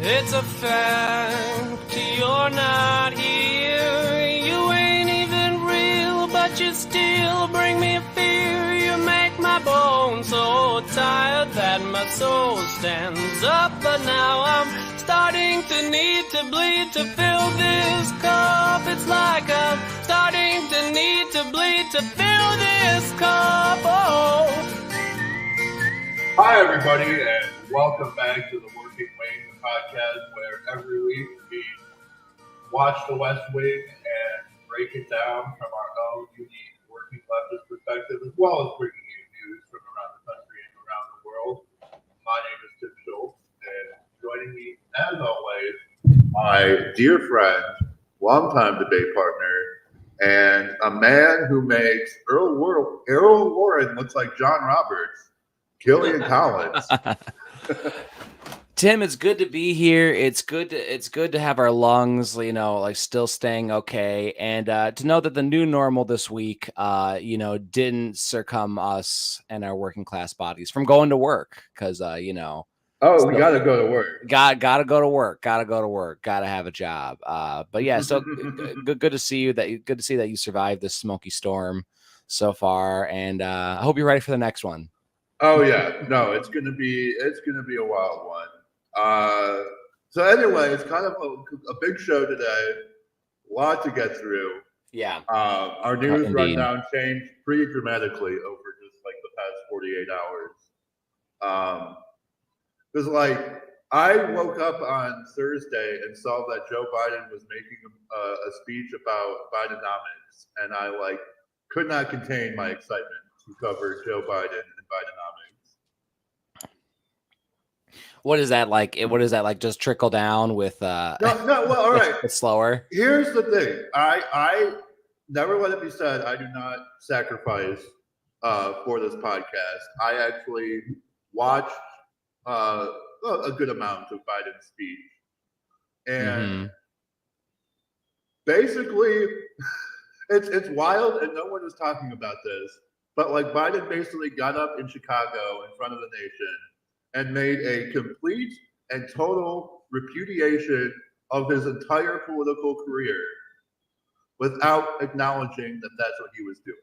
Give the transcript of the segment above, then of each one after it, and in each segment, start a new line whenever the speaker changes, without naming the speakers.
It's a fact you're not here. You ain't even real, but you still bring me fear. You make my bones so tired that my soul stands up. But now I'm starting to need to bleed to fill this cup. It's like I'm starting to need to bleed to fill this cup. Oh.
Hi, everybody, and welcome back to the Working Wing podcast, where every week we watch The West Wing and break it down from our own unique working leftist perspective, as well as bringing you news from around the country and around the world. My name is Tim Schultz, and joining me, as always, my dear friend, longtime debate partner, and a man who makes Earl Warren looks like John Roberts. Killian Collins.
Tim, it's good to be here. It's good to have our lungs, like still staying okay, and to know that the new normal this week, didn't succumb us and our working class bodies from going to work because,
we gotta go to work.
Gotta go to work. Gotta have a job. But yeah, so good to see you. Good to see that you survived this smoky storm so far, and I hope you're ready for the next one.
Oh yeah, no, it's gonna be a wild one. So anyway, it's kind of a big show today. A lot to get through.
Yeah.
Our news rundown changed pretty dramatically over just like the past 48 hours. Because like I woke up on Thursday and saw that Joe Biden was making a speech about Bidenomics, and I like could not contain my excitement to cover Joe Biden and Bidenomics.
What is that like? What is that like? Just trickle down with
no. Well, all right.
It's slower.
Here's the thing. I never let it be said I do not sacrifice for this podcast. I actually watched a good amount of Biden's speech, and basically, it's wild, and no one is talking about this. But like Biden basically got up in Chicago in front of the nation and made a complete and total repudiation of his entire political career without acknowledging that that's what he was doing.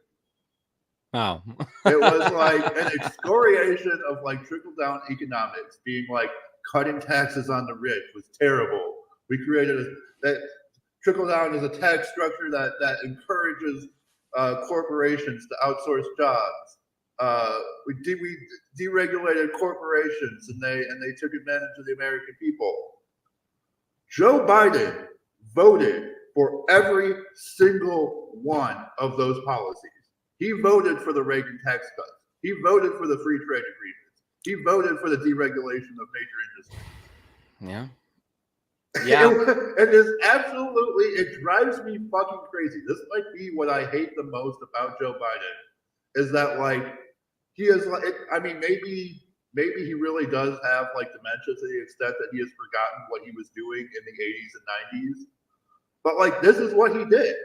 Oh.
It was like an excoriation of like trickle down economics, being like cutting taxes on the rich was terrible. We created that trickle down is a tax structure that encourages corporations to outsource jobs. We deregulated corporations, and they took advantage of the American people. Joe Biden voted for every single one of those policies. He voted for the Reagan tax cuts. He voted for the free trade agreements. He voted for the deregulation of major industries.
Yeah.
Yeah. It is absolutely, it drives me fucking crazy. This might be what I hate the most about Joe Biden, is that like, he is like, I mean, maybe he really does have like dementia to the extent that he has forgotten what he was doing in the 80s and 90s. But like, this is what he did.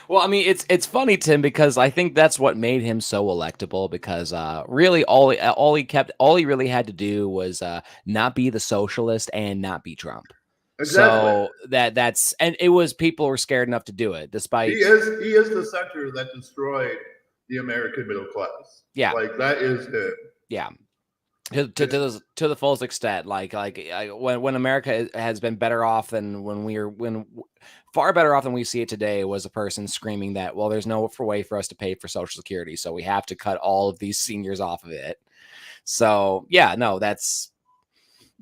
Well, I mean, it's funny, Tim, because I think that's what made him so electable. Because really, all he really had to do was not be the socialist and not be Trump.
Exactly.
So that's and it was people were scared enough to do it, despite
he is the center that destroyed the American middle class.
Yeah,
like that is him.
Yeah. To the fullest extent, when America has been better off than far better off than we see it today, was a person screaming that, well, there's no way for us to pay for Social Security, so we have to cut all of these seniors off of it. So yeah, no, that's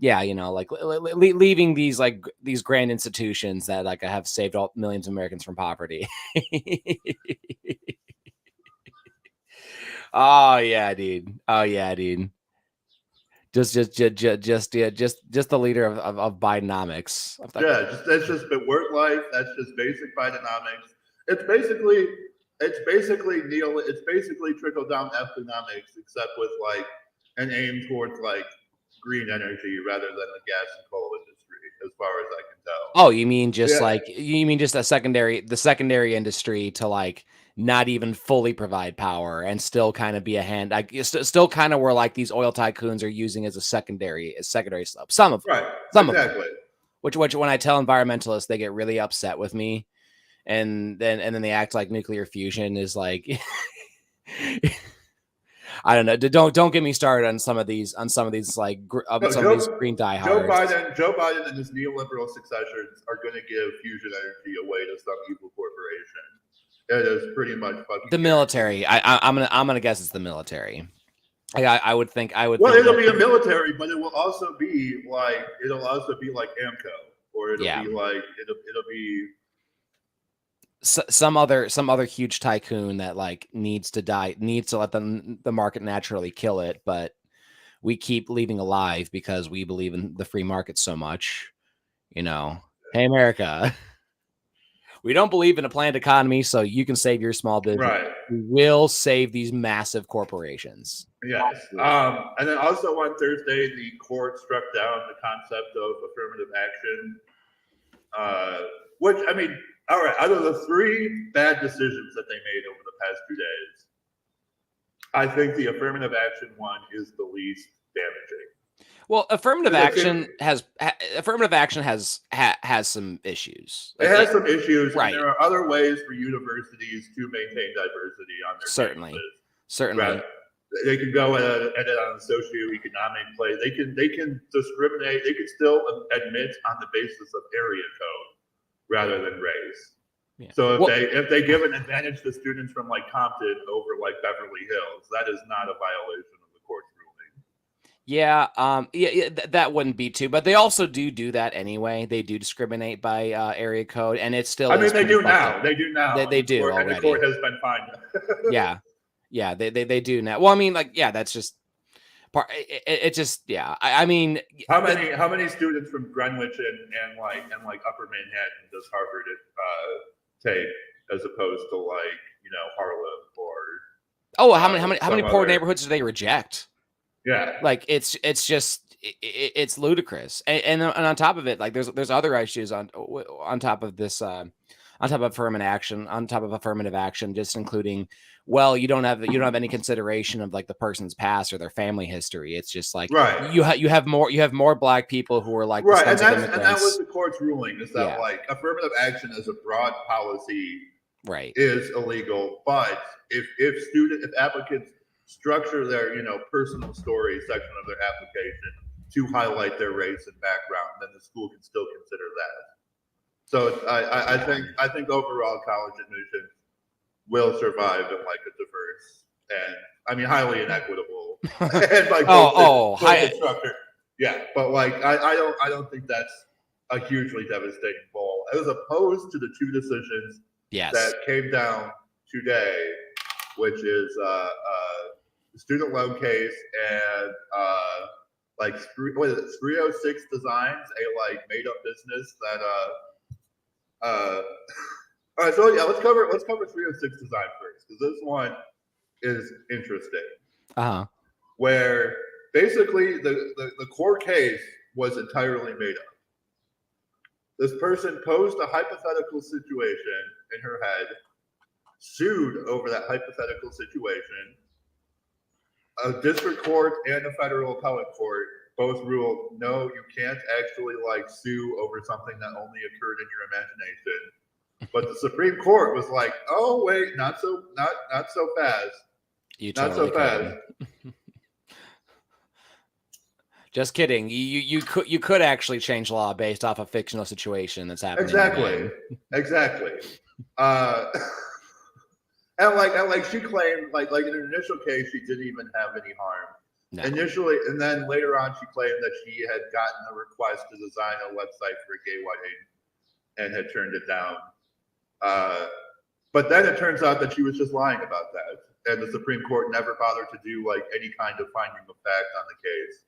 like leaving these grand institutions that like have saved all millions of Americans from poverty. Oh yeah, dude. Just the leader of Bidenomics.
Yeah, that's just the work life. That's just basic Bidenomics. It's basically trickle down economics, except with like an aim towards like green energy rather than the gas and coal industry, as far as I can tell.
Oh, you mean just the secondary industry to like not even fully provide power and still kind of be a hand. Like still kind of where like these oil tycoons are using as a secondary stuff. Some of them,
Right.
some of
Exactly.
them. Which when I tell environmentalists, they get really upset with me, and then they act like nuclear fusion is like. I don't know. Don't get me started on some of these like some of these green diehards.
Joe Biden and his neoliberal successors are going to give fusion energy away to some evil corporation. It is pretty much fucking
The military. I'm gonna guess it's the military. I would think.
Well, it'll be a military, but it will also be like Amco, or it'll be
some other huge tycoon that like needs to let the market naturally kill it, but we keep leaving alive because we believe in the free market so much. You know, hey America, we don't believe in a planned economy, so you can save your small business.
Right.
We will save these massive corporations.
Yes. And then also on Thursday, the court struck down the concept of affirmative action, which, I mean, all right, out of the 3 bad decisions that they made over the past 2 days, I think the affirmative action one is the least damaging.
Well, affirmative action has some issues.
It has some issues,
right?
And there are other ways for universities to maintain diversity on their
certainly.
Right. They can go at it on a socioeconomic play. They can discriminate. They can still admit on the basis of area code rather than race.
Yeah.
So if they give an advantage to students from like Compton over like Beverly Hills, that is not a violation of the court's ruling.
Yeah, that wouldn't be too, but they also do that anyway. They do discriminate by area code, and it's still.
I mean, they do now. They do now.
They do already.
And the court has been fined.
Yeah, they do now. Well, I mean, like, yeah, that's just part. It just, yeah. I mean,
how many students from Greenwich and Upper Manhattan does Harvard take as opposed to Harlem or?
How many poor neighborhoods do they reject?
Yeah,
like it's just it's ludicrous, and on top of it, like there's other issues on top of this, on top of affirmative action, just including, well, you don't have any consideration of like the person's past or their family history. It's just like,
right.
You have more Black people who are like,
right, and that was the court's ruling, is that like affirmative action as a broad policy,
right,
is illegal, but if applicants structure their personal story section of their application to highlight their race and background, then the school can still consider that. So I think overall college admission will survive in like a diverse and highly inequitable and like structure. Yeah, but like I don't think that's a hugely devastating blow as opposed to the 2 decisions that came down today, which is the student loan case and 306 Designs, a made up business that all right, so yeah, let's cover 306 Design first, because this one is interesting. Where basically the core case was entirely made up. This person posed a hypothetical situation in her head, sued over that hypothetical situation. A district court and a federal appellate court both ruled, no, you can't actually sue over something that only occurred in your imagination. But the Supreme Court was like, oh wait, not so fast. Not so fast.
Just kidding. You could actually change law based off a fictional situation that's happening.
Exactly. And she claimed in her initial case she didn't even have any harm. No. Initially, and then later on she claimed that she had gotten a request to design a website for a gay wedding and had turned it down. But then it turns out that she was just lying about that, and the Supreme Court never bothered to do any kind of finding of fact on the case.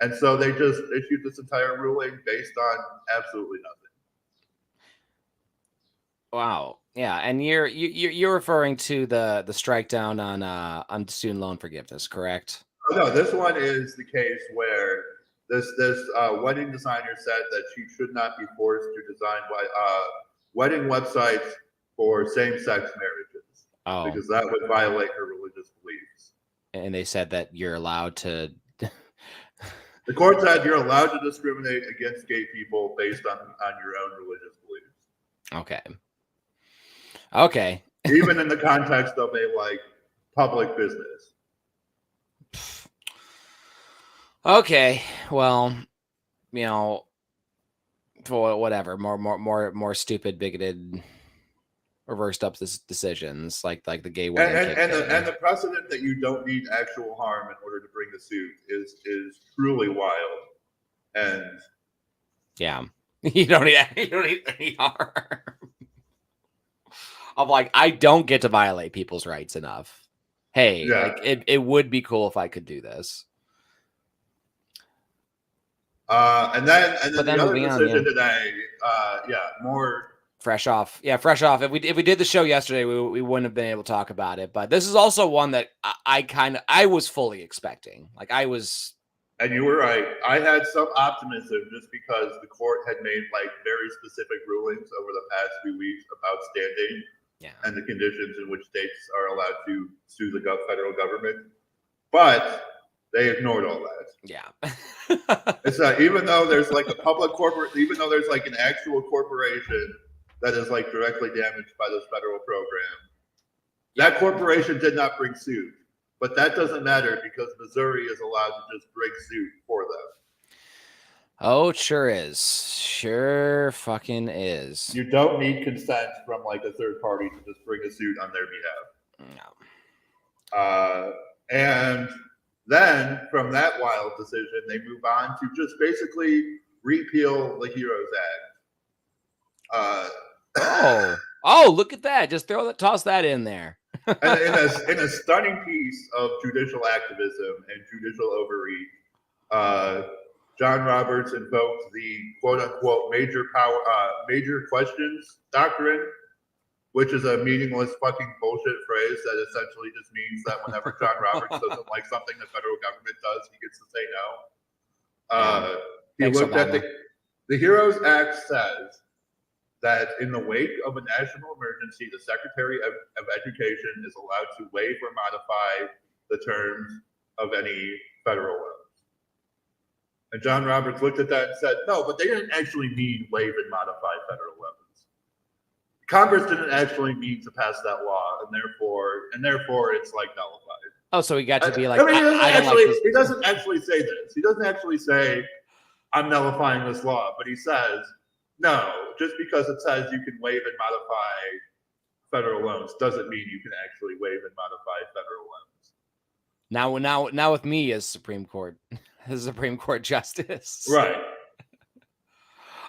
And so they just issued this entire ruling based on absolutely nothing.
Wow. Yeah, and you're referring to the strike down on student loan forgiveness, correct?
Oh, no, this one is the case where this wedding designer said that she should not be forced to design wedding websites for same-sex marriages.
Oh,
because that would violate her religious beliefs.
and they said that you're allowed to.
The court said you're allowed to discriminate against gay people based on your own religious beliefs.
Okay. Okay.
Even in the context of a like public business.
Okay. Well, you know, for whatever, more stupid, bigoted, reversed up decisions like the gay wedding
and the precedent that you don't need actual harm in order to bring the suit is truly wild. And
yeah, you don't need any harm. I'm like, I don't get to violate people's rights enough. Hey,
yeah.
like it would be cool if I could do this.
And then the other decision today, more
fresh off. Yeah, fresh off. If we did the show yesterday, we wouldn't have been able to talk about it. But this is also one that I was fully expecting. Like I was.
And you were right. I had some optimism just because the court had made like very specific rulings over the past few weeks about standing and the conditions in which states are allowed to sue the federal government. But they ignored all that.
Yeah.
It's even though there's like a public corporate, even though there's like an actual corporation that is like directly damaged by this federal program, that corporation did not bring suit. But that doesn't matter because Missouri is allowed to just bring suit for them.
Oh, it sure is. Sure fucking is.
You don't need consent from like a third party to just bring a suit on their behalf.
No.
And then from that wild decision, they move on to just basically repeal the HEROES Act.
Oh, look at that. Just toss that in there.
And in a stunning piece of judicial activism and judicial overreach, John Roberts invoked the quote-unquote major questions doctrine, which is a meaningless fucking bullshit phrase that essentially just means that whenever John Roberts doesn't like something the federal government does, he gets to say no. He looked at the HEROES Act says that in the wake of a national emergency, the Secretary of Education is allowed to waive or modify the terms of any federal loans. And John Roberts looked at that and said, no, but they didn't actually mean waive and modify federal loans. Congress didn't actually mean to pass that law, and therefore it's like nullified.
Oh, so he got to be like,
I mean, he doesn't actually say this. He doesn't actually say, I'm nullifying this law, but he says, no, just because it says you can waive and modify federal loans doesn't mean you can actually waive and modify federal loans.
Now with me as Supreme Court justice.
Right.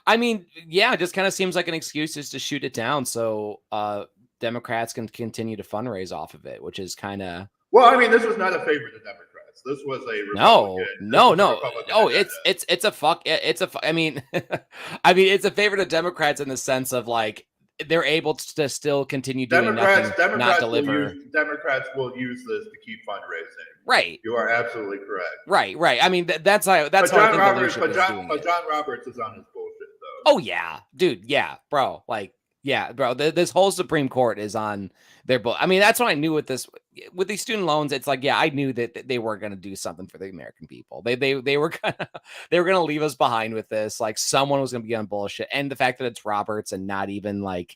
I mean, yeah, it just kind of seems like an excuse just to shoot it down so Democrats can continue to fundraise off of it, which is kind of.
Well, I mean, this was not a favor to Democrats. This was a Republican.
No. Oh, it's I mean, it's a favor to Democrats in the sense of like they're able to still continue doing nothing, not deliver.
Democrats will use this to keep fundraising.
Right.
You are absolutely correct.
Right. I mean, that's how I think the leadership is doing it.
But John Roberts is on his bullshit, though.
Oh yeah, dude. Yeah, bro. Like, yeah, bro. This whole Supreme Court is on their book. I mean, that's what I knew with these student loans. It's like, yeah, I knew that they were going to do something for the American people. They were gonna leave us behind with this. Like, someone was going to be on bullshit, and the fact that it's Roberts and not even the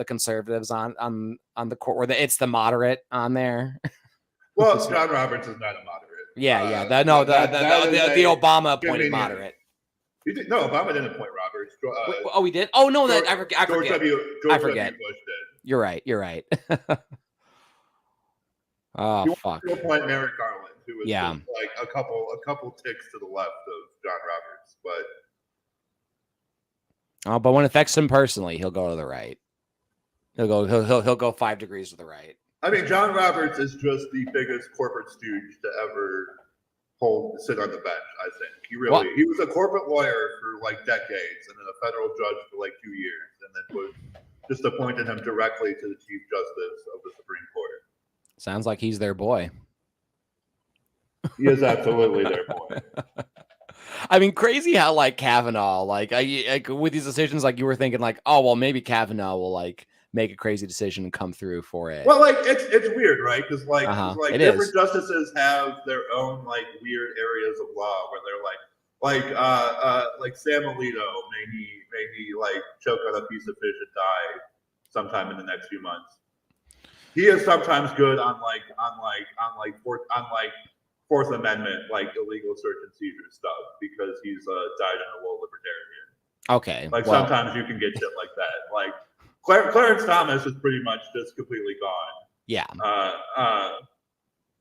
conservatives on the court, where it's the moderate on there.
Well, John Roberts is not a moderate.
Yeah. The Obama appointed moderate.
No, Obama didn't appoint Roberts.
Oh, we did? Oh, no, I forget.
George W. Bush did.
You're right. Oh, fuck.
He appointed Merrick Garland, who was just like a couple ticks to the left of John Roberts.
But when it affects him personally, he'll go to the right. He'll go 5 degrees to the right.
I mean, John Roberts is just the biggest corporate stooge to ever sit on the bench, I think. He was a corporate lawyer for like decades and then a federal judge for like 2 years, and then was just appointed him directly to the Chief Justice of the Supreme Court.
Sounds like he's their boy.
He is absolutely their boy.
I mean, crazy how like Kavanaugh, like with these decisions, like you were thinking like, oh, well, maybe Kavanaugh will like make a crazy decision and come through for it.
Well, like it's weird, right? Because
It
different
is.
justices have their own like weird areas of law where they're like Sam Alito may he like choke on a piece of fish and die sometime in the next few months. He is sometimes good on Fourth Amendment like illegal search and seizure stuff because he's a dyed-in-the-wool libertarian.
Okay.
Like sometimes you can get shit like that. Like Clarence Thomas is pretty much just completely gone.
Yeah.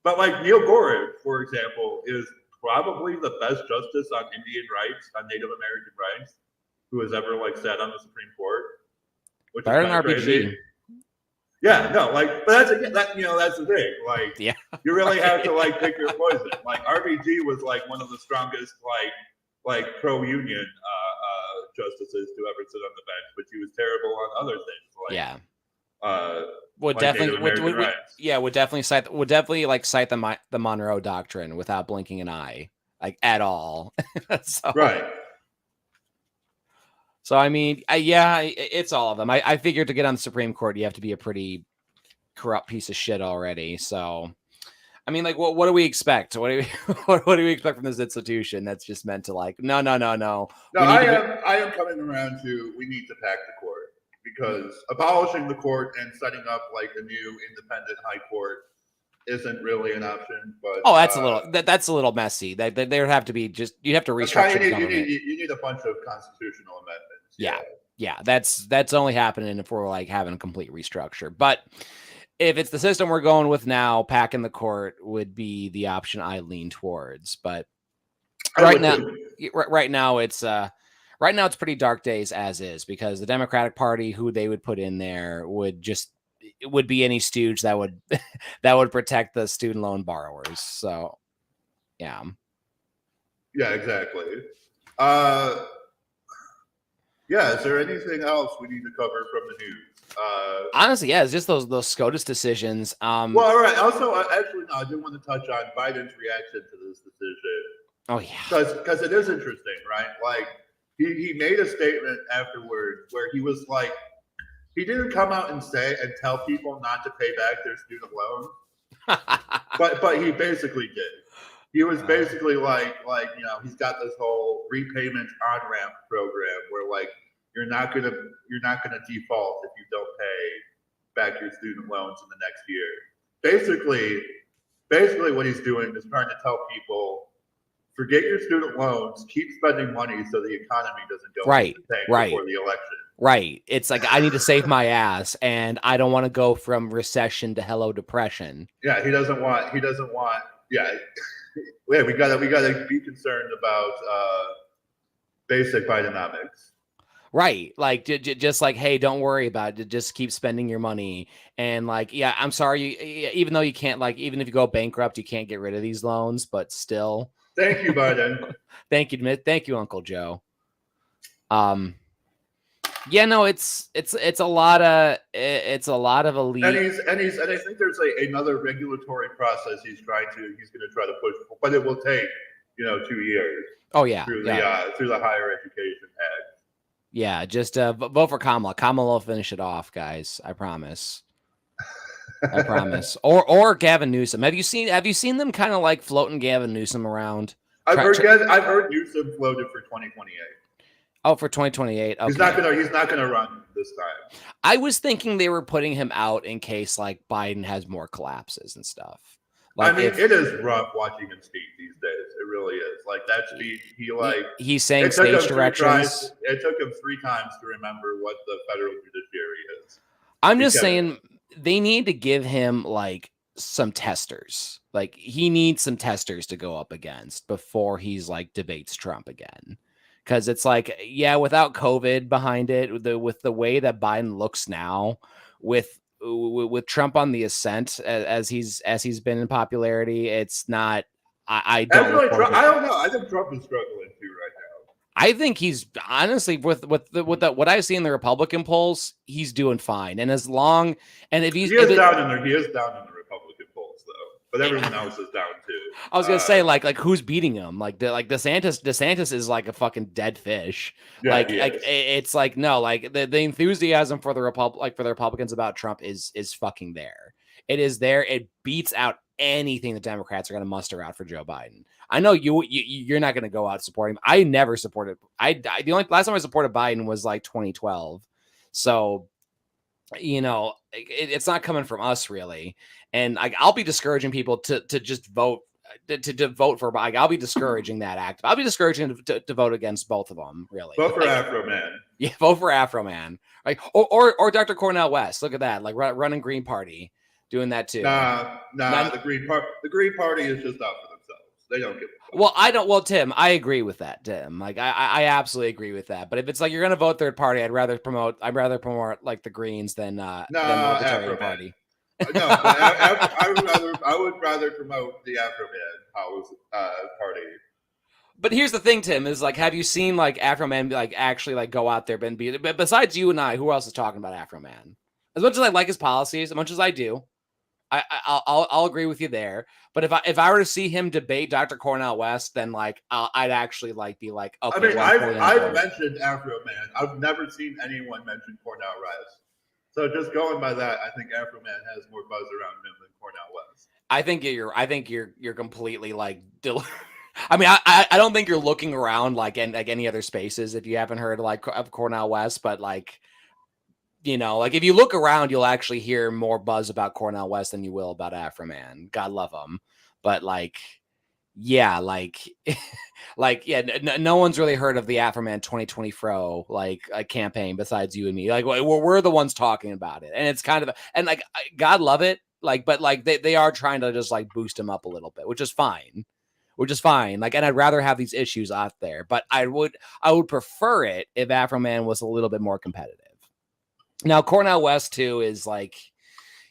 But like Neil Gorsuch, for example, is probably the best justice on Indian rights, on Native American rights, who has ever like sat on the Supreme Court. Which
Better
is
than
RPG.
Crazy.
Yeah, no, like, but that's the thing. Like,
yeah,
you really have to like pick your poison. Like, RBG was like one of the strongest like pro-union justices to ever sit on the bench, but he was terrible on other things. Like,
yeah.
Would
definitely cite the Monroe Doctrine without blinking an eye, like at all. So,
right.
So I mean, it's all of them. I figured to get on the Supreme Court, you have to be a pretty corrupt piece of shit already. So, I mean, like, what do we expect? What do we expect from this institution that's just meant to like, no.
No, I am coming around to we need to pack the court, because abolishing the court and setting up like a new independent high court isn't really an option. But
that's a little messy. That there would have to be you'd have to restructure the government.
You need a bunch of constitutional amendments.
Yeah, that's only happening if we're like having a complete restructure. But if it's the system we're going with now, packing the court would be the option I lean towards. But right now it's pretty dark days as is, because the Democratic Party, who they would put in there, would be any stooge that would that would protect the student loan borrowers. So yeah,
exactly. Is there anything else we need to cover from the news?
Honestly, it's just those SCOTUS decisions.
Well, all right. Also, actually, no, I do want to touch on Biden's reaction to this decision.
Oh yeah,
because it is interesting, right? Like he made a statement afterwards where he was like, he didn't come out and tell people not to pay back their student loan, but he basically did. He was basically like he's got this whole repayment on ramp program where like you're not gonna default if you don't pay back your student loans in the next year. Basically what he's doing is trying to tell people, forget your student loans, keep spending money so the economy doesn't go into the tank before the election.
Right. It's like, I need to save my ass, and I don't want to go from recession to hello depression.
Yeah, he doesn't want. Yeah, we gotta be concerned about basic Bidenomics.
Right. Like just like, hey, don't worry about it. Just keep spending your money. And like, yeah, I'm sorry. Even though you can't, like, even if you go bankrupt, you can't get rid of these loans, but still.
Thank you, Biden.
Thank you, Uncle Joe. Yeah, no, it's a lot of elite.
And I think there's another regulatory process he's going to try to push, but it will take 2 years.
Oh yeah,
through the Higher Education Act.
Yeah, just vote for Kamala. Kamala will finish it off, guys. I promise. I promise. Or Gavin Newsom. Have you seen them kind of like floating Gavin Newsom around?
I've heard Newsom floated for 2028.
Oh, for 2028. Okay.
He's not gonna run this time.
I was thinking they were putting him out in case like Biden has more collapses and stuff. Like,
I mean, it is rough watching him speak these days. It really is. Like that speech,
he's saying stage directions.
It took him 3 times to remember what the federal judiciary is.
I'm just saying they need to give him like some testers. Like he needs some testers to go up against before he's like debates Trump again. Because it's like, yeah, without COVID behind it, with the way that Biden looks now, with Trump on the ascent as he's been in popularity, it's not. I don't know.
I think Trump is struggling too right now.
I think he's honestly with what I see in the Republican polls, he's doing fine. And
he is down in the Republican polls though, but everyone else is down too.
I was gonna say like who's beating him? Like DeSantis is like a fucking dead fish.
Yeah,
It's like no, like the enthusiasm for the Republicans about Trump is fucking there. It is there. It beats out anything the Democrats are going to muster out for Joe Biden. I know you're not going to go out supporting him. I never supported. The only last time I supported Biden was like 2012. So, it's not coming from us really. And I'll be discouraging people to just vote to vote for. Like, I'll be discouraging that act. I'll be discouraging to vote against both of them. Really,
vote for Afro Man.
Yeah, vote for Afro Man. Like or Dr. Cornel West. Look at that. Like running Green Party. Doing that too.
Nah. The Green Party is just out for themselves. They don't give a fuck.
Well, I don't. Well, Tim, I agree with that. Tim, like I absolutely agree with that. But if it's like you're gonna vote third party, I'd rather promote like the Greens than the Libertarian Party.
No, I would rather promote the Afro Man party.
But here's the thing, Tim, is like, have you seen like Afro Man like actually like go out there and be? But besides you and I, who else is talking about Afro Man? As much as I like his policies, as much as I do. I'll agree with you there, but if I were to see him debate Dr. Cornel West, then like I'd actually like be like, okay.
I mean, I've mentioned Afro Man. I've never seen anyone mention Cornel West. So just going by that, I think Afro Man has more buzz around him than Cornel West.
I think you're completely like. I mean, I don't think you're looking around like any other spaces if you haven't heard like of Cornel West, but like. Like if you look around, you'll actually hear more buzz about Cornel West than you will about Afro Man. God love him. But like, yeah, no one's really heard of the Afro Man 2020 Fro campaign besides you and me. Like we're the ones talking about it. And it's kind of, and like, God love it. Like, but like they are trying to just like boost him up a little bit, which is fine. Like, and I'd rather have these issues out there, but I would prefer it if Afro Man was a little bit more competitive. Now, Cornel West, too, is like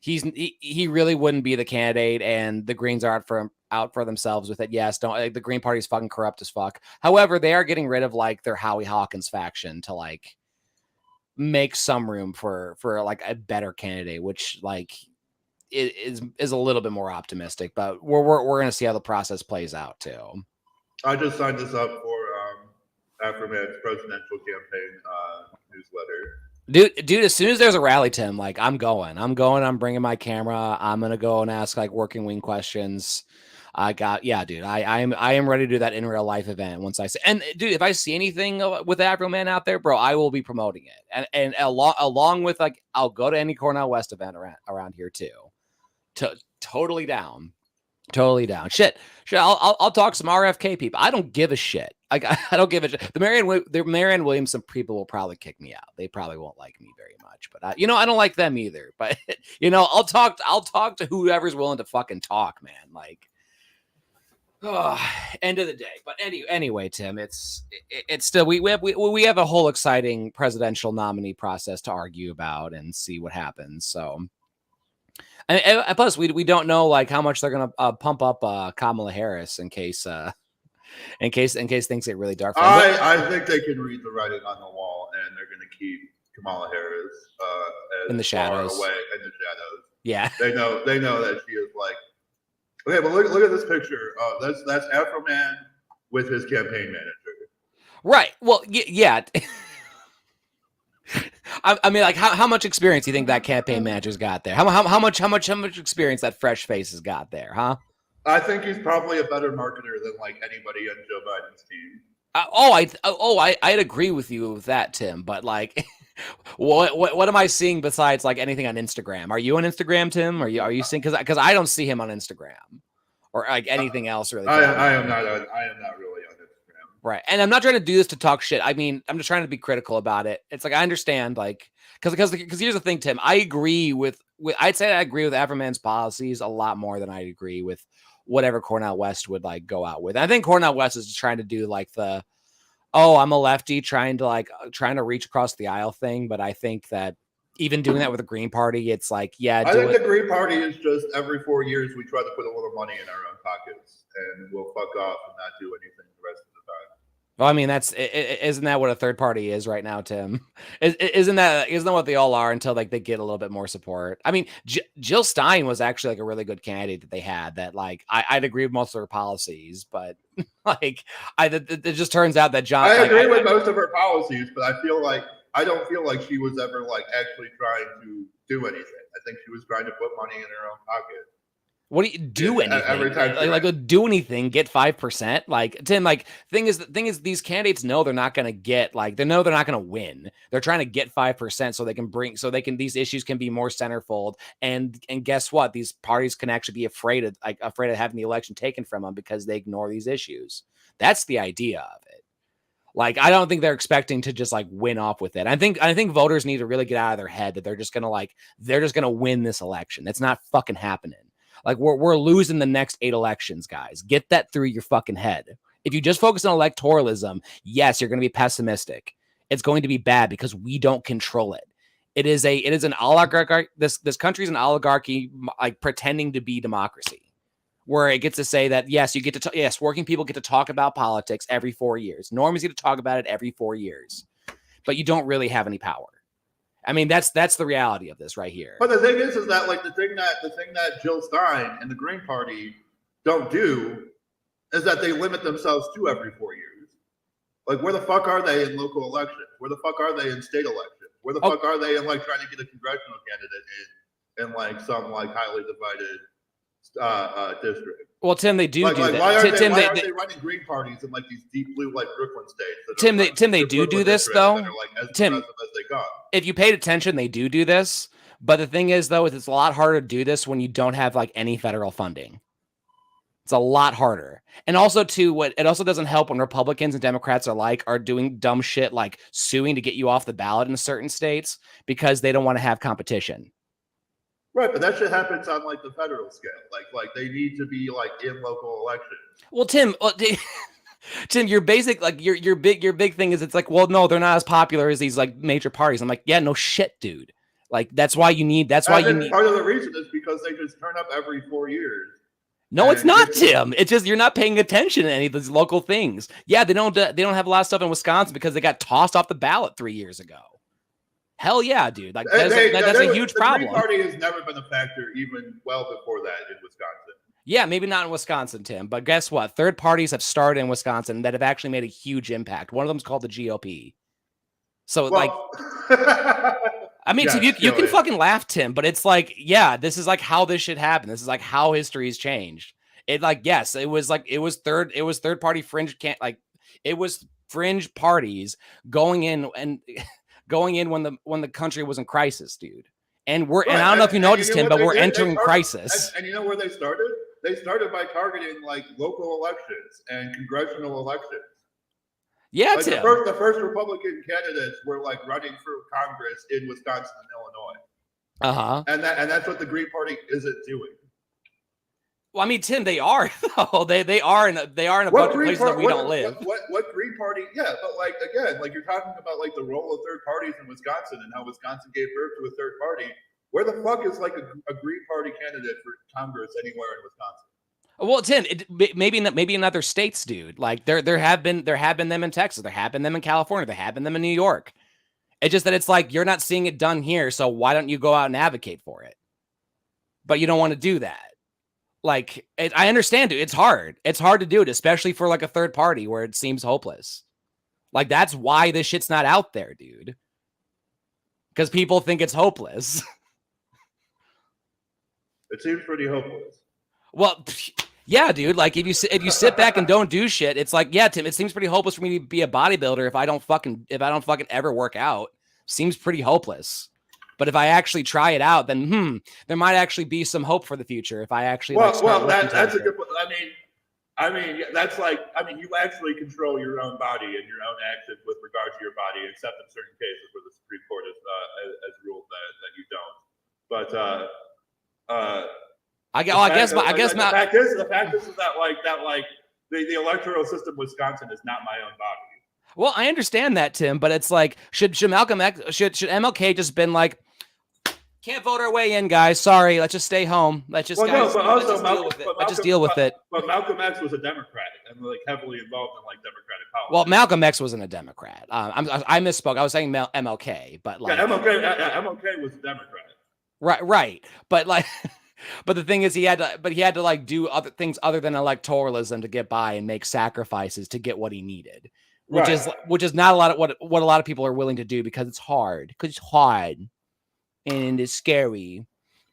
he really wouldn't be the candidate, and the Greens are out for themselves with it. Yes, the Green Party's fucking corrupt as fuck. However, they are getting rid of like their Howie Hawkins faction to like make some room for like a better candidate, which like is a little bit more optimistic. But we're gonna see how the process plays out too.
I just signed this up for Afro Man's presidential campaign newsletter.
Dude, as soon as there's a rally, Tim, like I'm going, bringing my camera. I'm going to go and ask like working wing questions. Dude, I am ready to do that in real life event once I see, and dude, if I see anything with Afro Man out there, bro, I will be promoting it. And along with like, I'll go to any Cornel West event around here too. Totally down. Shit. I'll talk some RFK people. I don't give a shit. I don't give a shit. The Marianne Williamson people will probably kick me out. They probably won't like me very much, but I don't like them either. But I'll talk to whoever's willing to fucking talk, man. Like, end of the day. But anyway, Tim, it's still we have a whole exciting presidential nominee process to argue about and see what happens. So. And plus, we don't know like how much they're gonna pump up Kamala Harris in case things get really dark.
I think they can read the writing on the wall, and they're gonna keep Kamala Harris
in the shadows.
Far away in the shadows.
Yeah,
they know that she is like. Okay, but look at this picture. That's Afro Man with his campaign manager.
Right. Well, yeah. I mean, like, how much experience do you think that campaign manager's got there? How much experience that fresh face has got there, huh?
I think he's probably a better marketer than like anybody on Joe Biden's team.
I'd agree with you with that, Tim. But like, what am I seeing besides like anything on Instagram? Are you on Instagram, Tim? Are you seeing? Because I don't see him on Instagram or like anything else really.
I am not really on Instagram.
Right. And I'm not trying to do this to talk shit. I mean, I'm just trying to be critical about it. It's like, I understand, like, because here's the thing, Tim, I agree with I'd say I agree with Afro Man's policies a lot more than I agree with whatever Cornel West would like go out with. And I think Cornel West is just trying to do like I'm a lefty trying to reach across the aisle thing. But I think that even doing that with the Green Party, it's like, yeah.
I think the Green Party is just every 4 years we try to put a little money in our own pockets and we'll fuck off and not do anything the rest of the time.
Well, I mean, isn't that what a third party is right now, Tim? Isn't that what they all are until like they get a little bit more support? I mean, Jill Stein was actually like a really good candidate that they had. That like I'd agree with most of her policies, but like it just turns out that John.
I agree with most of her policies, but I don't feel like she was ever like actually trying to do anything. I think she was trying to put money in her own pocket.
What do you do anything?
Every time
like do anything, get 5%. Like Tim, like thing is these candidates know they're not gonna get like they know they're not gonna win. They're trying to get 5% these issues can be more centerfold. And guess what? These parties can actually be afraid of having the election taken from them because they ignore these issues. That's the idea of it. Like, I don't think they're expecting to just like win off with it. I think voters need to really get out of their head that they're just gonna win this election. That's not fucking happening. Like we're losing the next 8 elections, guys. Get that through your fucking head. If you just focus on electoralism, yes, you're going to be pessimistic. It's going to be bad because we don't control it. It is an oligarchy. This country's an oligarchy, like pretending to be democracy, where it gets to say that yes, working people get to talk about politics every 4 years. Normies get to talk about it every 4 years, but you don't really have any power. I mean, that's the reality of this right here.
But the thing is that like the thing that Jill Stein and the Green Party don't do is that they limit themselves to every 4 years. Like, where the fuck are they in local elections? Where the fuck are they in state elections? Where the fuck are they in like trying to get a congressional candidate in like some like highly divided district?
Well, Tim, they do
like,
do
like,
that.
Why aren't
Tim,
they running Green parties in like these deep blue like Brooklyn states?
Tim, they do this though.
Like as
Tim,
as they go.
If you paid attention, they do this. But the thing is, though, it's a lot harder to do this when you don't have like any federal funding. It's a lot harder. And also, too, it also doesn't help when Republicans and Democrats are doing dumb shit like suing to get you off the ballot in certain states because they don't want to have competition.
Right, but that shit happens on like the federal scale. Like they need to be like in local elections.
Well, Tim, your basic like your big thing is it's like, well, no, they're not as popular as these like major parties. I'm like, yeah, no shit, dude. Like that's why you need. Part of
the reason is because they just turn up every 4 years.
No, it's not, Tim. It's just you're not paying attention to any of these local things. Yeah, they don't have a lot of stuff in Wisconsin because they got tossed off the ballot 3 years ago. Hell yeah, dude. Like that's a huge problem.
The Green Party has never been a factor even well before that in Wisconsin.
Yeah, maybe not in Wisconsin, Tim, but guess what? Third parties have started in Wisconsin that have actually made a huge impact. One of them is called the GOP. So like I mean, yes, you can fucking laugh, Tim, but it's like, yeah, this is like how this shit happened. This is like how history's changed. It like, yes, it was third party fringe it was fringe parties going in when the country was in crisis, dude. And and I don't know if you noticed, Tim, but we're entering crisis.
And you know where they started? They started by targeting like local elections and congressional elections.
Yeah,
like
Tim.
The first Republican candidates were like running for Congress in Wisconsin and Illinois. And that's what the Green Party isn't doing.
Well, I mean, Tim, they are though. They are in a bunch of places that we don't live.
What Green Party? Yeah, but like again, like you're talking about like the role of third parties in Wisconsin and how Wisconsin gave birth to a third party. Where the fuck is like a Green Party candidate for Congress anywhere in Wisconsin?
Well, Tim, maybe in other states, dude. Like there have been them in Texas, there have been them in California, there have been them in New York. It's just that it's like you're not seeing it done here, so why don't you go out and advocate for it? But you don't want to do that. Like I understand, dude. It's hard. It's hard to do it, especially for like a third party where it seems hopeless. Like that's why this shit's not out there, dude. Because people think it's hopeless.
It seems pretty hopeless.
Well, yeah, dude. Like if you sit back and don't do shit, it's like, yeah, Tim. It seems pretty hopeless for me to be a bodybuilder if I don't fucking ever work out. Seems pretty hopeless. But if I actually try it out, then there might actually be some hope for the future. If I actually
that's a good. I mean, that's like you actually control your own body and your own actions with regard to your body, except in certain cases where the Supreme Court has ruled that you don't. But the fact is that the electoral system in Wisconsin is not my own body.
Well, I understand that, Tim, but it's like should MLK just been like, can't vote our way in, guys. Sorry, let's just stay home. Let's just deal with it.
But Malcolm X was a Democrat and like heavily involved in like Democratic
Well, Malcolm X wasn't a Democrat. I misspoke. I was saying MLK, but like
MLK was a Democrat.
Right. But like, but the thing is, he had to like do other things other than electoralism to get by and make sacrifices to get what he needed, which is not a lot of what a lot of people are willing to do because it's hard and it's scary.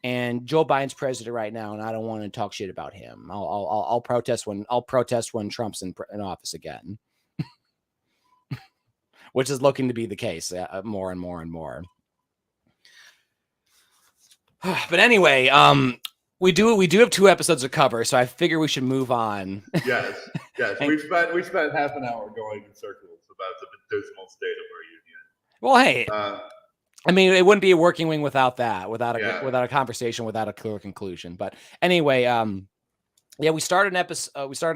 And Joe Biden's president right now, and I don't want to talk shit about him. I'll protest when Trump's in office again, which is looking to be the case more and more and more. But anyway, we do have 2 episodes to cover, so I figure we should move on.
Yes. we spent half an hour going in circles about the dismal state of our union.
Well, hey. I mean, it wouldn't be a working wing without that, without a conversation, without a clear conclusion. But anyway, we started in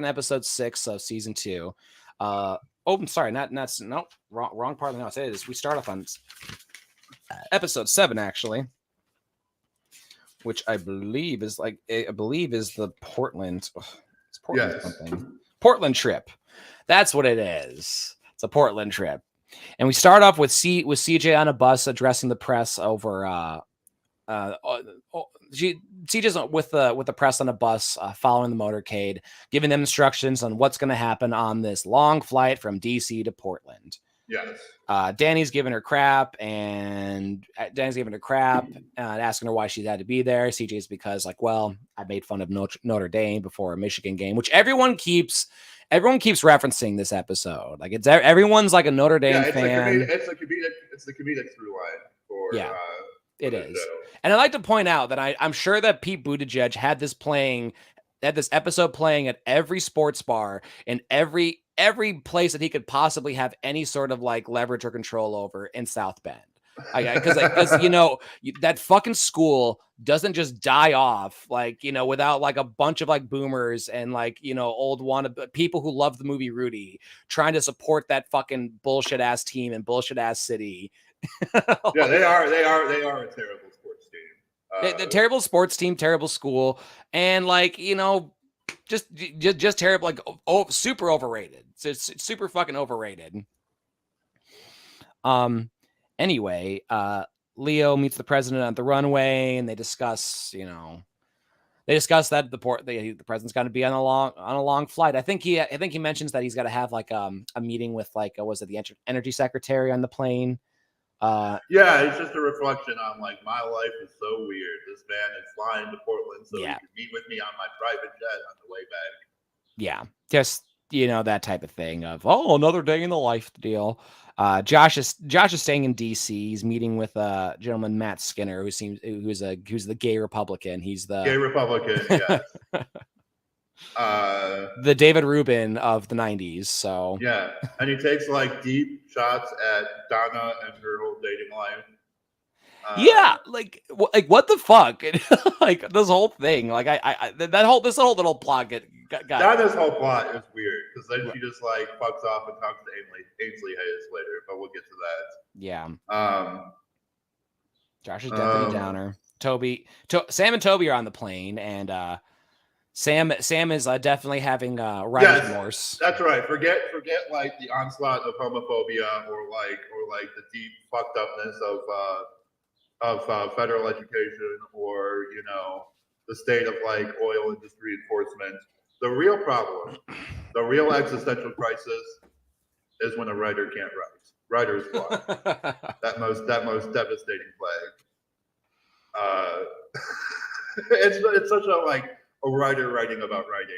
episode 6 of season 2. I'm sorry, wrong part of the notes. It is. We start off on episode 7 actually, which I believe is the Portland. It's Portland something. Portland trip. That's what it is. It's a Portland trip. And we start off with CJ on a bus addressing the press over CJ's with the press on a bus following the motorcade, giving them instructions on what's going to happen on this long flight from DC to Portland.
Yes.
Danny's giving her crap and asking her why she had to be there. CJ's because like, well, I made fun of Notre Dame before a Michigan game, which everyone keeps referencing this episode. Like everyone's like a Notre Dame fan.
It's the comedic through line
it is. And I'd like to point out that I'm sure that Pete Buttigieg had this episode playing at every sports bar in every place that he could possibly have any sort of like leverage or control over in South Bend. Because you know, that fucking school doesn't just die off like, you know, without like a bunch of like boomers and like, you know, old people who love the movie Rudy trying to support that fucking bullshit ass team and bullshit ass city.
Yeah, they are a terrible sports team.
The terrible sports team, terrible school, and like, you know, just terrible, like super overrated. It's super fucking overrated. Anyway, Leo meets the president at the runway, and they discuss that the president's going to be on a long flight. I think he mentions that he's got to have like a meeting with like the energy secretary on the plane.
It's just a reflection on like, my life is so weird. This man is flying to Portland so he can meet with me on my private jet on the way back.
Yeah, just, you know, that type of thing of, another day in the life deal. Josh is staying in DC. He's meeting with gentleman Matt Skinner, who's the gay Republican. He's the
gay Republican, yes.
The David Rubin of the 90s. So
yeah, and he takes like deep shots at Donna and her whole dating life.
Like what the fuck? Like this whole thing, like this whole little plot got
Donna's whole plot is weird because then she just like fucks off and talks to Ainsley Hayes later, but we'll get to that.
Yeah. Josh is definitely a downer. Sam and Toby are on the plane, and Sam is definitely having writer's remorse.
That's right. Forget like the onslaught of homophobia or like the deep fucked upness of federal education, or, you know, the state of like oil industry enforcement. The real problem, the real existential crisis, is when a writer can't write. Writer's block. that most devastating plague. It's such a like a writer writing about writing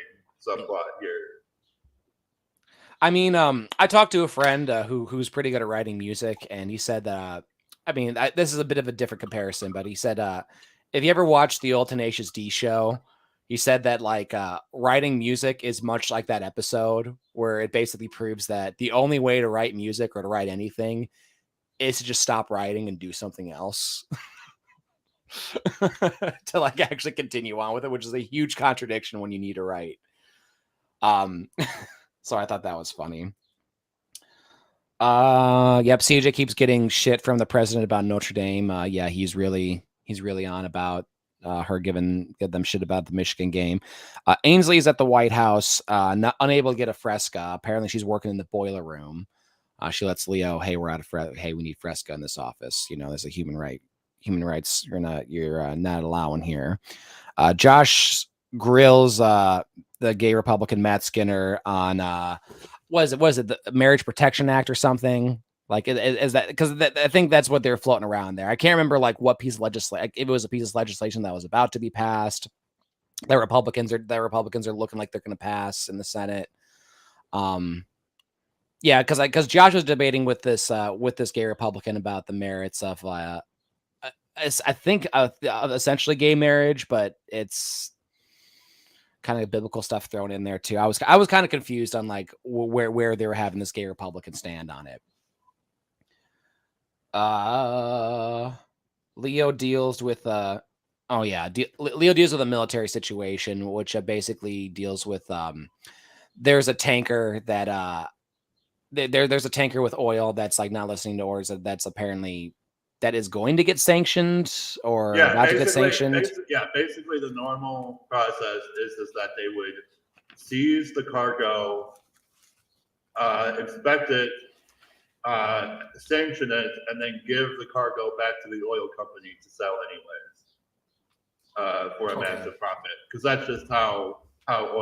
subplot here.
I mean, I talked to a friend who's pretty good at writing music, and he said that. I mean, this is a bit of a different comparison, but he said, if you ever watched the old Tenacious D show, he said that like writing music is much like that episode where it basically proves that the only way to write music or to write anything is to just stop writing and do something else. To like actually continue on with it, which is a huge contradiction when you need to write. So I thought that was funny. CJ keeps getting shit from the president about Notre Dame. He's really on about her giving them shit about the Michigan game. Ainsley is at the White House, unable to get a Fresca. Apparently, she's working in the boiler room. She lets Leo, hey, we're out of hey, we need Fresca in this office. You know, there's a human rights you're not allowing here. Josh grills the gay Republican Matt Skinner on was it the Marriage Protection Act or something? Like, is that because I think that's what they're floating around there. I can't remember like what piece of legislation, if it was a piece of legislation that was about to be passed. The Republicans are looking like they're going to pass in the Senate. Yeah, because Josh was debating with this gay Republican about the merits of I think essentially gay marriage, but it's kind of biblical stuff thrown in there too. I was kind of confused on like where they were having this gay Republican stand on it. Leo deals with Leo deals with a military situation, which basically deals with there's a tanker that there's a tanker with oil that's like not listening to orders that's apparently that is going to get sanctioned or about to get sanctioned.
Basically the normal process is that they would seize the cargo, inspect it, sanction it, and then give the cargo back to the oil company to sell anyways for a massive profit. Because that's just how our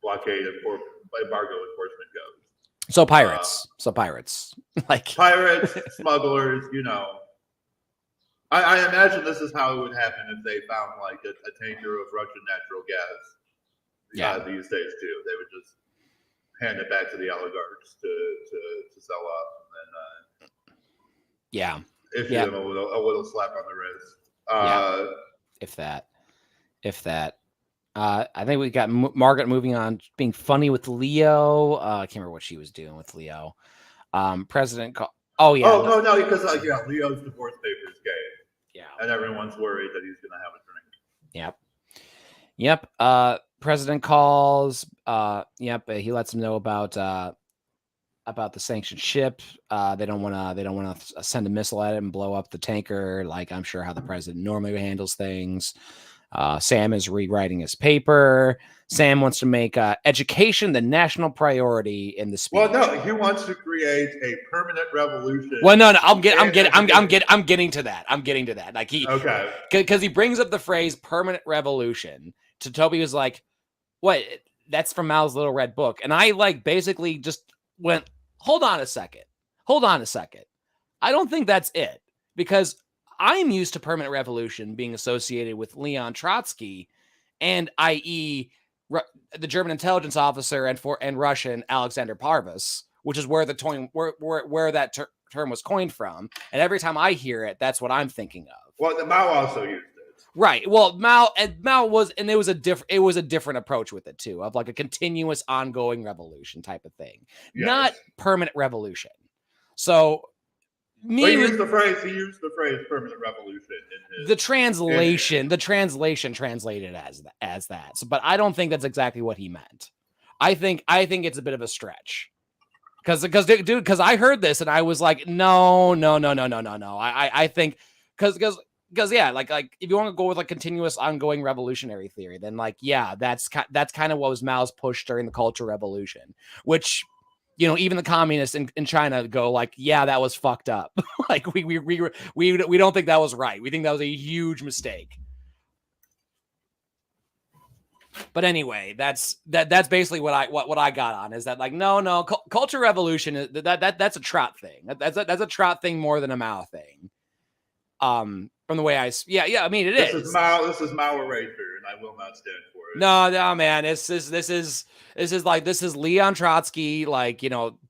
blockade and embargo enforcement goes.
So pirates, like
pirates, smugglers. You know, I imagine this is how it would happen if they found like a tanker of Russian natural gas. These days too, they would just hand it back to the oligarchs to sell off, and then issue them a little slap on the wrist.
If that. I think we got Margaret moving on, being funny with Leo. I can't remember what she was doing with Leo. President call. Oh yeah.
Oh no, because Leo's divorce papers gay.
Yeah.
And everyone's worried that he's gonna have a drink.
Yep. President calls. He lets them know about the sanctioned ship. They don't want to send a missile at it and blow up the tanker. Like I'm sure how the president normally handles things. Sam is rewriting his paper. Sam wants to make education the national priority in the speech.
Well, no, he wants to create a permanent revolution.
Well, no, I'm getting to that. I'm getting to that. Like because he brings up the phrase "permanent revolution." To Toby was like, "What? That's from Mao's Little Red Book," and I like basically just went, "Hold on a second. I don't think that's it because." I'm used to permanent revolution being associated with Leon Trotsky and i.e. the German intelligence officer and Russian Alexander Parvus, which is where where that term was coined from. And every time I hear it, that's what I'm thinking of.
Well, the Mao also used it.
Right. Well, Mao was, and it was a different approach with it too, of like a continuous ongoing revolution type of thing, not permanent revolution. So
he used the phrase permanent revolution in his,
the translation translated as that. So, but I don't think that's exactly what he meant. I think it's a bit of a stretch. Because I heard this and I was like, no. I think because like if you want to go with like continuous ongoing revolutionary theory, then like that's kind of what was Mao's push during the Cultural Revolution, which even the communists in China go like, that was fucked up. Like we don't think that was right. We think that was a huge mistake. But anyway, that's basically what I got on is that like no Cultural Revolution is that's a Trot thing. That's a Trot thing more than a Mao thing. From the way I mean this
is Mao erasure, and I will not stand for it.
No, man. This is Leon Trotsky, like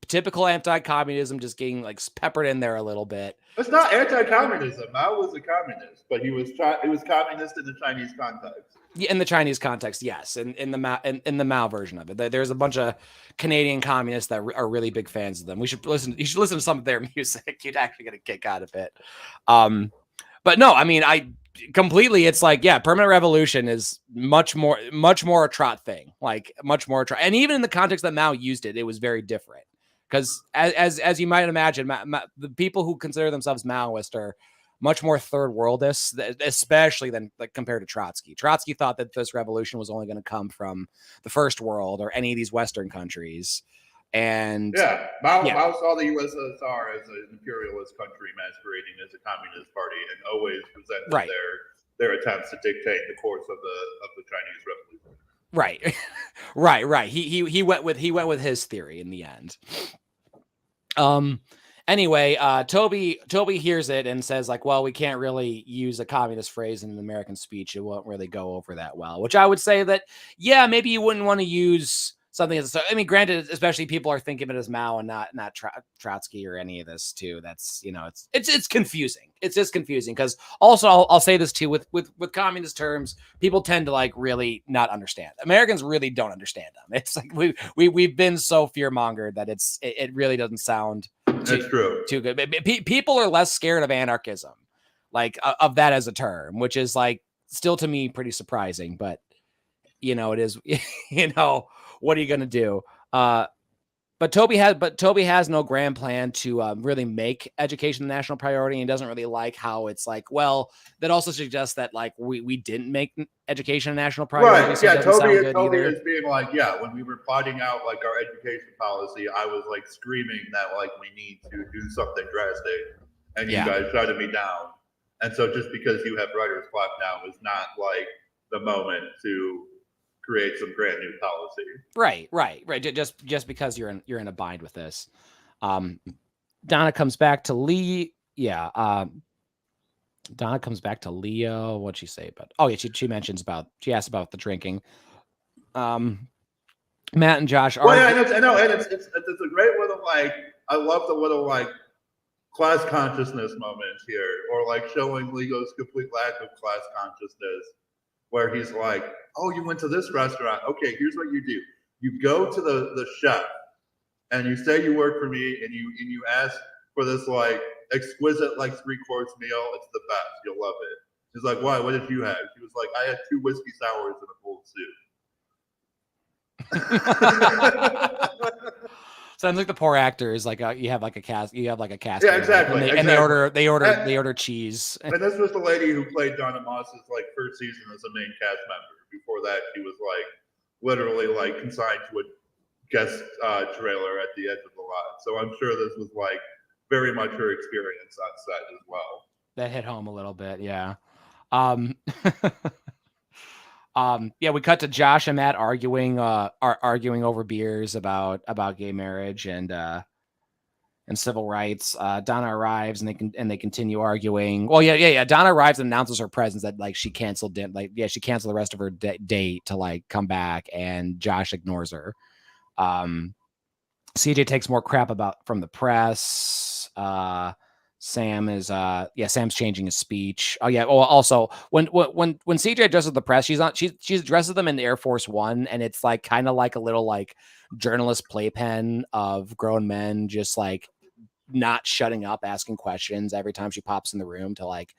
typical anti-communism, just getting like peppered in there a little bit.
It's not anti-communism. Mao was a communist, but he was communist in the Chinese context.
Yeah, in the Chinese context, yes. In the Mao version of it, there's a bunch of Canadian communists that are really big fans of them. You should listen to some of their music. You'd actually get a kick out of it. But no, I mean, completely. It's like, permanent revolution is much more a Trot thing, like much more Trot. And even in the context that Mao used it, it was very different. Because as you might imagine, the people who consider themselves Maoist much more third worldist, especially than like compared to Trotsky. Trotsky thought that this revolution was only going to come from the first world or any of these Western countries. And
Mao saw the USSR as an imperialist country masquerading as a communist party, and always presented their attempts to dictate the course of the Chinese Revolution.
Right. He went with his theory in the end. Anyway, Toby hears it and says like, well, we can't really use a communist phrase in an American speech. It won't really go over that well, which I would say that, yeah, maybe you wouldn't want to use something as, I mean, granted, especially people are thinking of it as Mao and not Trotsky or any of this too. That's, you know, it's confusing. It's just confusing because also I'll say this too with communist terms, people tend to like really not understand. Americans really don't understand them. It's like we've been so fear mongered that it really doesn't sound too good. People are less scared of anarchism, like of that as a term, which is like still to me pretty surprising, but you know, it is, you know, what are you going to do? But Toby has no grand plan to really make education a national priority, and doesn't really like how it's like, well, that also suggests that like we didn't make education a national priority.
Right.
So
yeah. Toby is being like, yeah, when we were plotting out like our education policy, I was like screaming that like we need to do something drastic, and you guys shouted me down. And so just because you have writer's block now is not like the moment to create some brand new policy.
Right. Just because you're in a bind with this. Donna comes back to Lee. Yeah. Donna comes back to Leo. What'd she say about? Oh yeah, she mentions about. She asked about the drinking. Matt and Josh are.
Well, yeah, and it's a great little like. I love the little like class consciousness moments here, or like showing Leo's complete lack of class consciousness, where he's like, oh, you went to this restaurant. Okay, here's what you do. You go to the chef and you say you work for me, and you ask for this like exquisite like 3-course meal. It's the best. You'll love it. He's like, why? What did you have? He was like, I had 2 whiskey sours and a bowl of soup.
Sounds like the poor actors. Like you have like a cast. Yeah,
exactly.
And they order cheese.
And this was the lady who played Donna Moss's like first season as a main cast member. Before that, she was like literally like consigned to a guest trailer at the edge of the lot. So I'm sure this was like very much her experience on set as well.
That hit home a little bit, yeah. Yeah, we cut to Josh and Matt arguing over beers about gay marriage and civil rights. Donna arrives and they continue arguing. Well, yeah. Donna arrives and announces her presence that like she canceled the rest of her date to like come back, and Josh ignores her. CJ takes more crap from the press. Sam's changing his speech. Oh yeah. Oh, also when CJ addresses the press, she addresses them in the Air Force One, and it's like kind of like a little like journalist playpen of grown men just like not shutting up, asking questions every time she pops in the room to like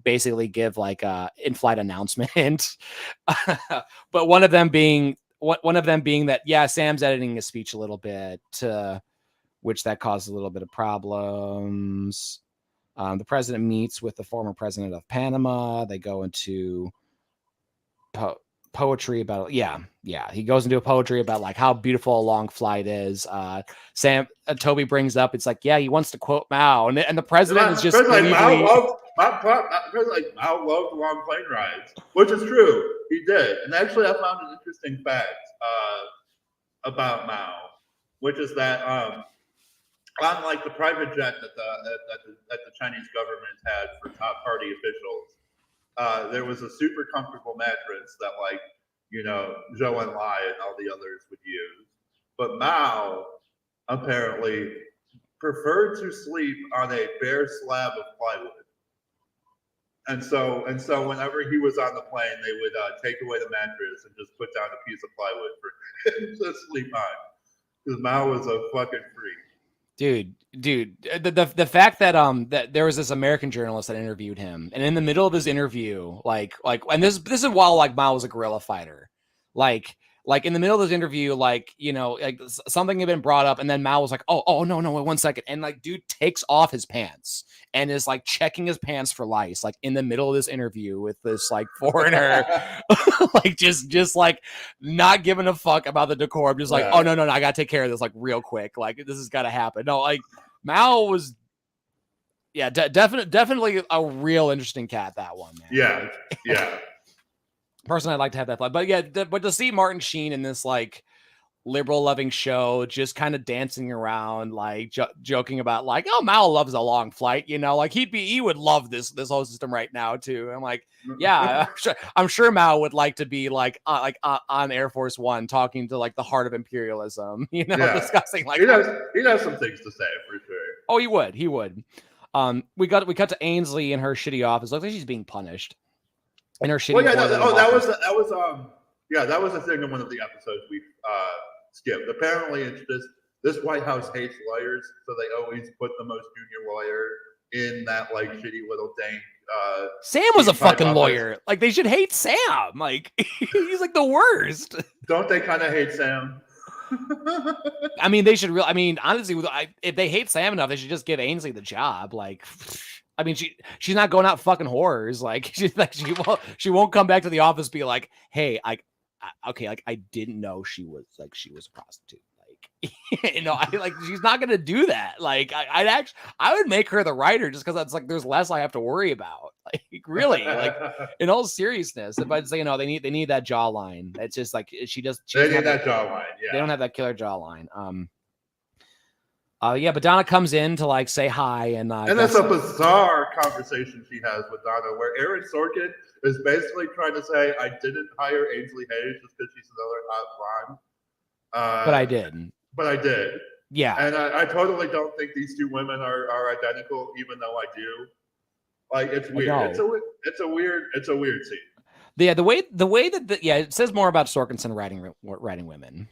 basically give like a in-flight announcement. But one of them being that, yeah, Sam's editing his speech a little bit, which that caused a little bit of problems. The president meets with the former president of Panama. They go into poetry about, he goes into a poetry about like how beautiful a long flight is. Toby brings up, it's like, yeah, he wants to quote Mao, and the president is just
Mao loved long plane rides, which is true. He did. And actually, I found an interesting fact about Mao, which is that unlike the private jet that the Chinese government had for top party officials, there was a super comfortable mattress that like, you know, Zhou Enlai and all the others would use. But Mao apparently preferred to sleep on a bare slab of plywood. And so whenever he was on the plane, they would take away the mattress and just put down a piece of plywood for him to sleep on. Because Mao was a fucking freak.
Dude, the fact that that there was this American journalist that interviewed him, and in the middle of his interview, like, and this is while like Mao was a guerrilla fighter, like Like in the middle of this interview, like, you know, like something had been brought up, and then Mal was like, oh, no, wait 1 second. And like, dude takes off his pants and is like checking his pants for lice, like in the middle of this interview with this like foreigner, like just like not giving a fuck about the decorum. Just like, oh, no, I got to take care of this like real quick. Like this has got to happen. No, like Mal was, definitely a real interesting cat, that one, man.
Yeah.
Personally, I'd like to have that flag. But yeah, but to see Martin Sheen in this like liberal loving show, just kind of dancing around, like joking about like, oh, Mal loves a long flight, you know, like he would love this whole system right now too. I'm like, yeah, I'm sure Mal would like to be like on Air Force One talking to like the heart of imperialism, you know, discussing like
he has some things to say for sure.
Oh, he would. We cut to Ainsley in her shitty office. Looks like she's being punished. In her shitty.
Well, that was a thing in one of the episodes we skipped. Apparently, it's this White House hates lawyers, so they always put the most junior lawyer in that like shitty little dank.
Sam was a fucking lawyer. Like they should hate Sam. Like he's like the worst.
Don't they kind of hate Sam?
I mean, they should. I mean, honestly, if they hate Sam enough, they should just give Ainsley the job. Like. I mean, she's not going out fucking whores. Like she won't come back to the office be like, hey, I didn't know she was a prostitute. Like, you know, she's not gonna do that. Like, I would make her the writer just because that's like there's less I have to worry about. Like, really, like in all seriousness, if I'd say, you know, they need that jawline. It's just like they need
that jawline. Yeah,
they don't have that killer jawline. But Donna comes in to like say hi, and
that's a bizarre conversation she has with Donna, where Aaron Sorkin is basically trying to say, "I didn't hire Ainsley Hayes just because she's another hot blonde." But I did.
Yeah,
and I totally don't think these two women are identical, even though I do. Like it's weird. It's a weird scene.
Yeah, the way that it says more about Sorkinson writing women.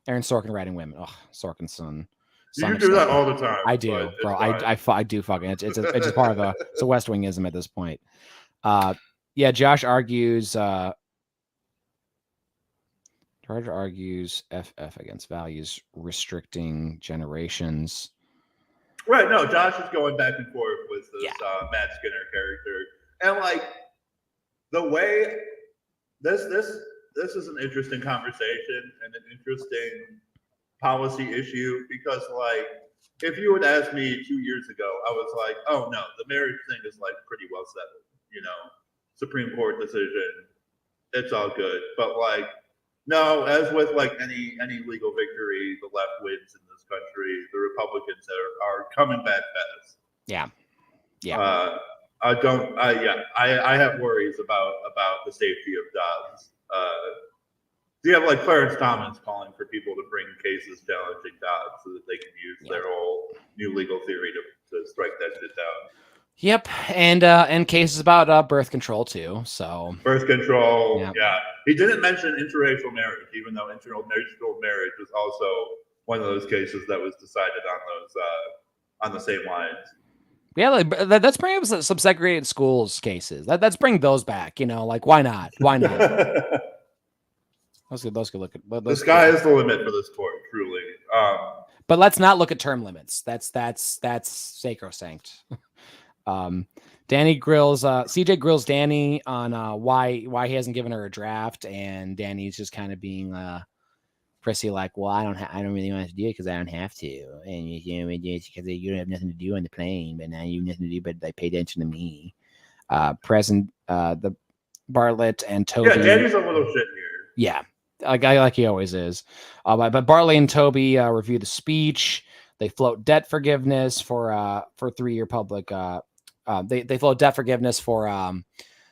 Aaron Sorkin writing women. Oh, Sorkinson.
You do that all the time.
I do, bro. I do fucking. It's just part of it's a West Wingism at this point. Josh argues. George argues FF against values restricting generations.
Right. No, Josh is going back and forth with this Matt Skinner character, and like the way this is an interesting conversation and an interesting policy issue, because like if you would ask me 2 years ago, I was like, oh no, the marriage thing is like pretty well settled, you know, Supreme Court decision, it's all good. But like no, as with like any legal victory, the left wins in this country. The Republicans are coming back fast. I have worries about the safety of Dobbs. You have like Clarence Thomas calling for people to bring cases challenging Dobbs so that they can use their whole new legal theory to strike that shit down.
Yep, and cases about birth control too. So
birth control, He didn't mention interracial marriage, even though interracial marriage was also one of those cases that was decided on the same lines. Yeah,
let's bring up some segregated schools cases. Let's bring those back. You know, like why not? Why not? Those could look at.
The sky is the limit for this court, truly.
But let's not look at term limits. That's sacrosanct. Danny grills CJ grills Danny on why he hasn't given her a draft, and Danny's just kind of being prissy, like, well, I don't really want to do it because I don't have to, and it's because you don't have nothing to do on the plane, but now you have nothing to do but they pay attention to me. Present the Bartlett and Toby.
Yeah, Danny's a little shit here.
Yeah, like he always is. But Bartley and Toby review the speech. They float debt forgiveness for 3-year public. They float debt forgiveness for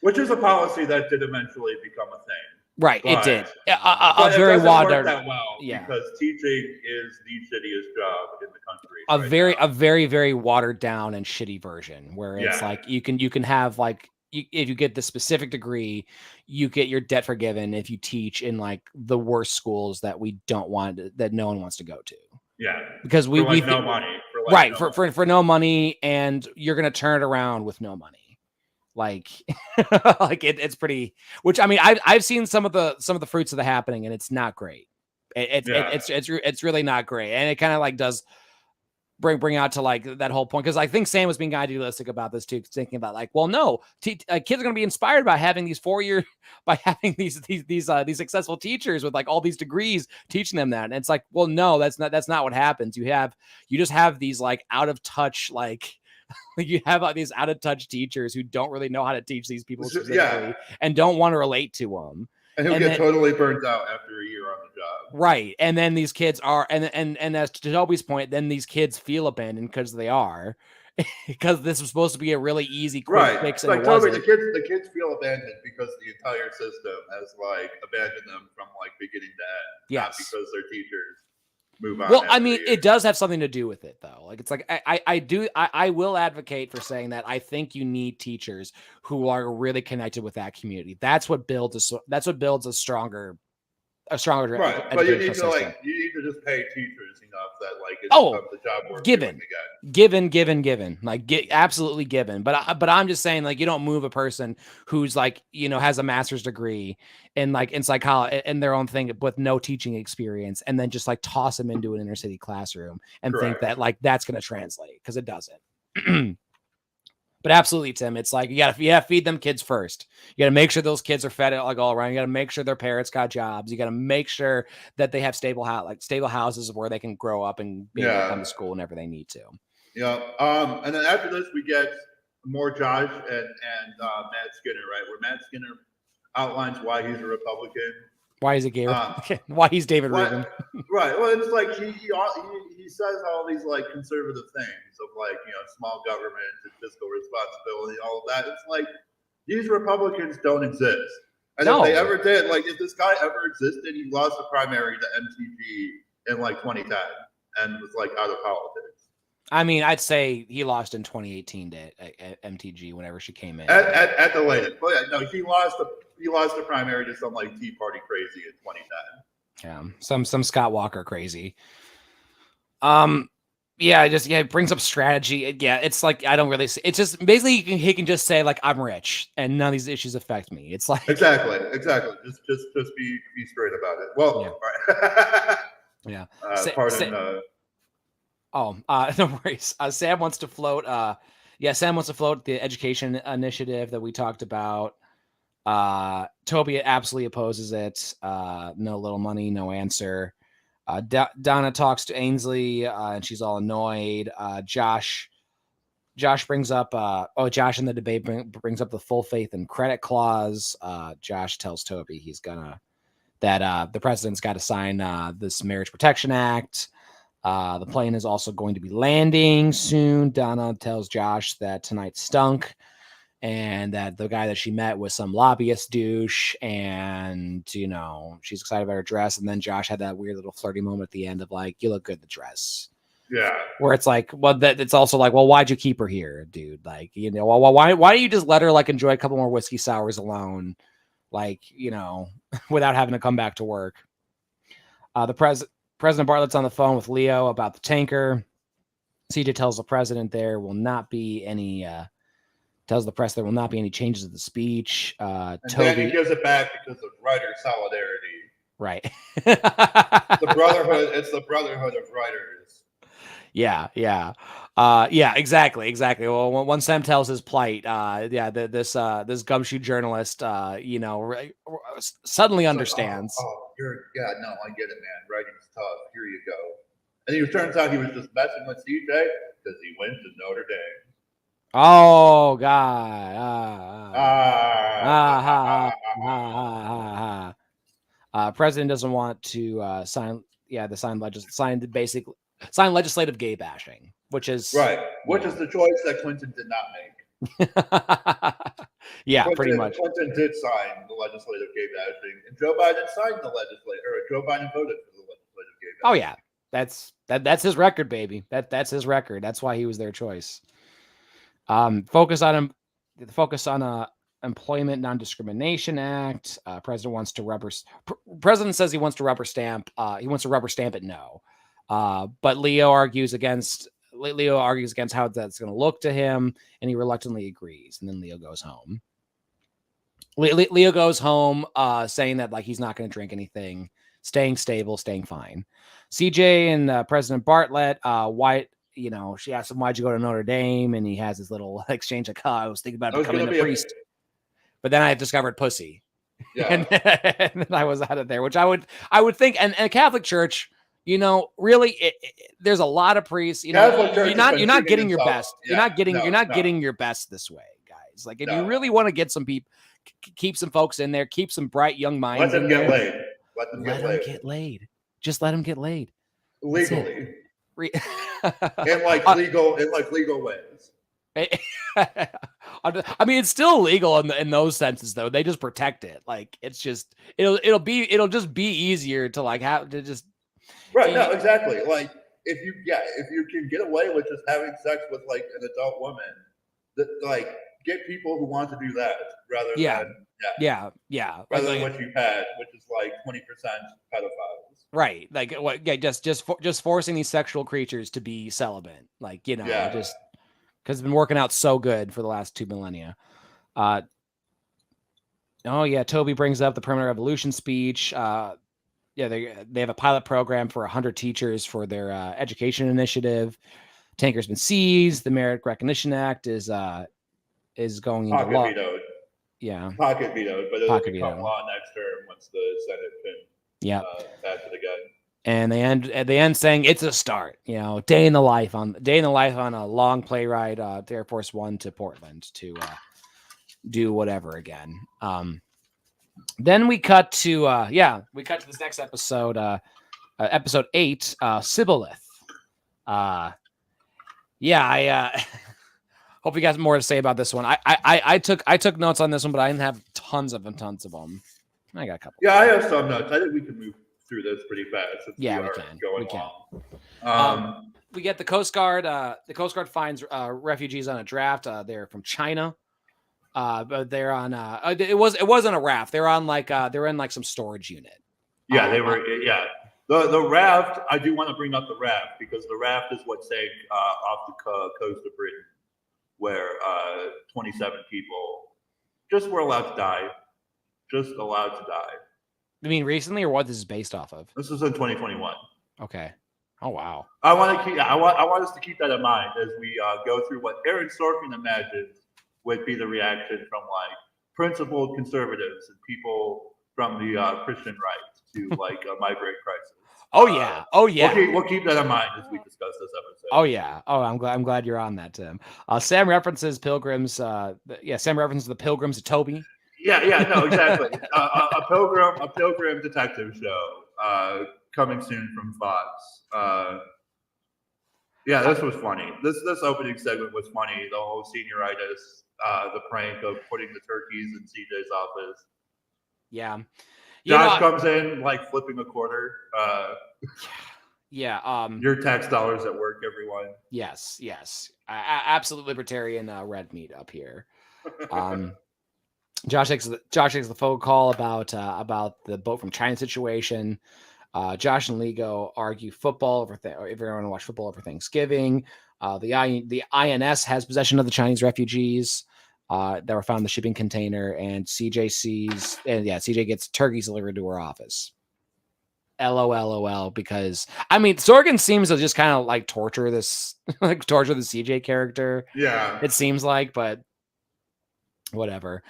which is a policy that did eventually become a thing.
Right, it did. A very watered.
Because teaching is the shittiest job in the country.
A very very watered down and shitty version where it's like you can have like. If you get the specific degree, you get your debt forgiven if you teach in like the worst schools that we don't want, that no one wants to go to.
Yeah,
because we
no money.
For no money, and you're gonna turn it around with no money. Like, like it's pretty. Which I mean, I've seen some of the fruits of the happening, and it's not great. It's really not great, and it kind of like does bring out to like that whole point, because I think Sam was being idealistic about this too, thinking about like, well, no, kids are going to be inspired by having these 4-year, by having these successful teachers with like all these degrees teaching them that, and it's like, well, no, that's not what happens. You just have these like out of touch like you have these out of touch teachers who don't really know how to teach these people specifically and don't want to relate to them.
And he'll get totally burnt out after a year on the job.
Right. And then these kids are, and as to Toby's point, then these kids feel abandoned because they are, because this was supposed to be a really easy quick fix. And
like Toby, the kids feel abandoned because the entire system has like abandoned them from like beginning to end.
Yes.
Not because their teachers move on.
Well, I mean, it does have something to do with it, though. Like, it's like I will advocate for saying that I think you need teachers who are really connected with that community. That's what builds a stronger
right. But you need to just pay teachers enough that like it's the job worth
given, like absolutely given. But I'm just saying, like, you don't move a person who's like, you know, has a master's degree in like in psychology and their own thing with no teaching experience, and then just like toss them into an inner city classroom and think that like that's going to translate, because it doesn't. But absolutely, Tim, it's like you gotta feed them kids first. You gotta make sure those kids are fed like all around. You gotta make sure their parents got jobs. You gotta make sure that they have stable houses where they can grow up and be able to come to school whenever they need to.
Yeah. And then after this, we get more Josh and Matt Skinner, right? Where Matt Skinner outlines why he's a Republican.
Why is it Gary? Why he's David Rubin?
Right. Well, it's like he says all these like conservative things of like, you know, small government and fiscal responsibility, all of that. It's like these Republicans don't exist. And if they ever did, like if this guy ever existed, he lost the primary to MTG in like 2010 and was like out of politics.
I mean, I'd say he lost in 2018 to MTG whenever she came in.
At the latest. But yeah, no, he lost the primary to some like Tea Party crazy in 2010.
Yeah, some Scott Walker crazy. It brings up strategy. Yeah, it's like I don't really see. It's just basically he can just say like I'm rich and none of these issues affect me. It's like
exactly. Just be straight about it. Well,
yeah.
All right.
Yeah. No worries. Sam wants to float. Sam wants to float the education initiative that we talked about. Toby absolutely opposes it. No little money, no answer. Donna talks to Ainsley, and she's all annoyed. Josh brings up, Josh in the debate brings up the full faith and credit clause. Josh tells Toby that the president's got to sign this Marriage Protection Act. The plane is also going to be landing soon. Donna tells Josh that tonight stunk and that the guy that she met was some lobbyist douche, and, you know, she's excited about her dress. And then Josh had that weird little flirty moment at the end of like, you look good in the dress.
Yeah.
Where it's like, well, it's also like, well, why'd you keep her here, dude? Like, you know, well, why do you just let her like enjoy a couple more whiskey sours alone? Like, you know, without having to come back to work. President Bartlett's on the phone with Leo about the tanker. CJ tells the president there will not be any tells the press there will not be any changes to the speech.
And then he gives it back because of writer solidarity.
Right.
It's the brotherhood of writers.
Yeah. Exactly. Well, when Sam tells his plight, this gumshoe journalist, suddenly understands.
I get it, man. Writing's tough. Here you go. And it turns out he was just messing with CJ because he went to Notre Dame.
Oh God! President doesn't want to sign legislative gay bashing, which is
right. Which is the choice that Clinton did not make.
Pretty much.
Clinton did sign the legislative gay bashing, and Joe Biden signed the Joe Biden voted for the legislative gay bashing.
Oh yeah, that's his record, baby. That's his record. That's why he was their choice. Focus on Employment Non-Discrimination Act. President says he wants to rubber stamp. He wants to rubber stamp it. No, but Leo argues against Leo argues against how that's going to look to him, and he reluctantly agrees. And then Leo goes home. Leo goes home, saying that like he's not going to drink anything, staying stable, staying fine. CJ and President Bartlett, she asked him, "Why'd you go to Notre Dame?" And he has his little exchange like, I was thinking about becoming a priest, but then I discovered pussy. Yeah. and then I was out of there, which I would think, and a Catholic Church, really, there's a lot of priests. You're not getting your best. You're not getting your best this way, guys. Like if you really want to get some people, keep some folks in there, keep some bright young minds.
Let them get laid.
Let them get laid. Just let them get laid
legally. in legal ways.
I mean, it's still illegal in those senses, though. They just protect it. Like it's just it'll just be easier to like have to just
right. No, exactly. Like if you can get away with just having sex with like an adult woman, like get people who want to do that rather than rather than what you had, which is like 20% pedophiles.
Right. Like what? Yeah. Just forcing these sexual creatures to be celibate. Like just. Because it's been working out so good for the last 2 millennia. Toby brings up the Permanent Revolution speech. They have a pilot program for 100 teachers for their education initiative. Tanker's been seized. The Merit Recognition Act is going into law.
Vetoed.
Yeah.
Pocket vetoed, but it'll become law next term once the Senate can pass it again.
And they end saying it's a start, day in the life on a long play ride to Air Force One to Portland to do whatever again. Then we cut to this next episode, episode 8, Sibboleth. I hope you guys have more to say about this one. I took notes on this one, but I didn't have tons of them. I got a couple.
Yeah, I have some notes. I think we can move through this pretty fast.
We can. We get the Coast Guard. The Coast Guard finds refugees on a draft. They're from China. But they're on. It wasn't a raft. They're on they're in like some storage unit.
Yeah, they were. Yeah, the raft. I do want to bring up the raft because the raft is what sank off the coast of Britain, where 27 people just were allowed to die. Just allowed to die.
You mean recently, or what this is based off of?
This is in 2021.
Okay. Oh wow.
I want us to keep that in mind as we go through what Aaron Sorkin imagines would be the reaction from like principled conservatives and people from the Christian right to like a migrant crisis.
Oh yeah.
We'll keep that in mind as we discuss this episode.
Oh yeah. Oh, I'm glad you're on that, Tim. Sam references Pilgrims. Sam references the Pilgrims to Toby.
Yeah, no, exactly. A pilgrim detective show coming soon from Fox. This was funny. This opening segment was funny. The whole senioritis, the prank of putting the turkeys in CJ's office.
Yeah.
Josh comes in like flipping a quarter. Your tax dollars at work, everyone.
Yes. Absolute libertarian red meat up here. Josh takes the phone call about the boat from China situation. Josh and Lego argue football over if everyone want to watch football over Thanksgiving. The INS has possession of the Chinese refugees that were found in the shipping container, and CJ gets turkeys delivered to her office. LOL, because I mean Sorkin seems to just kind of like torture the CJ character.
Yeah,
it seems like, but whatever.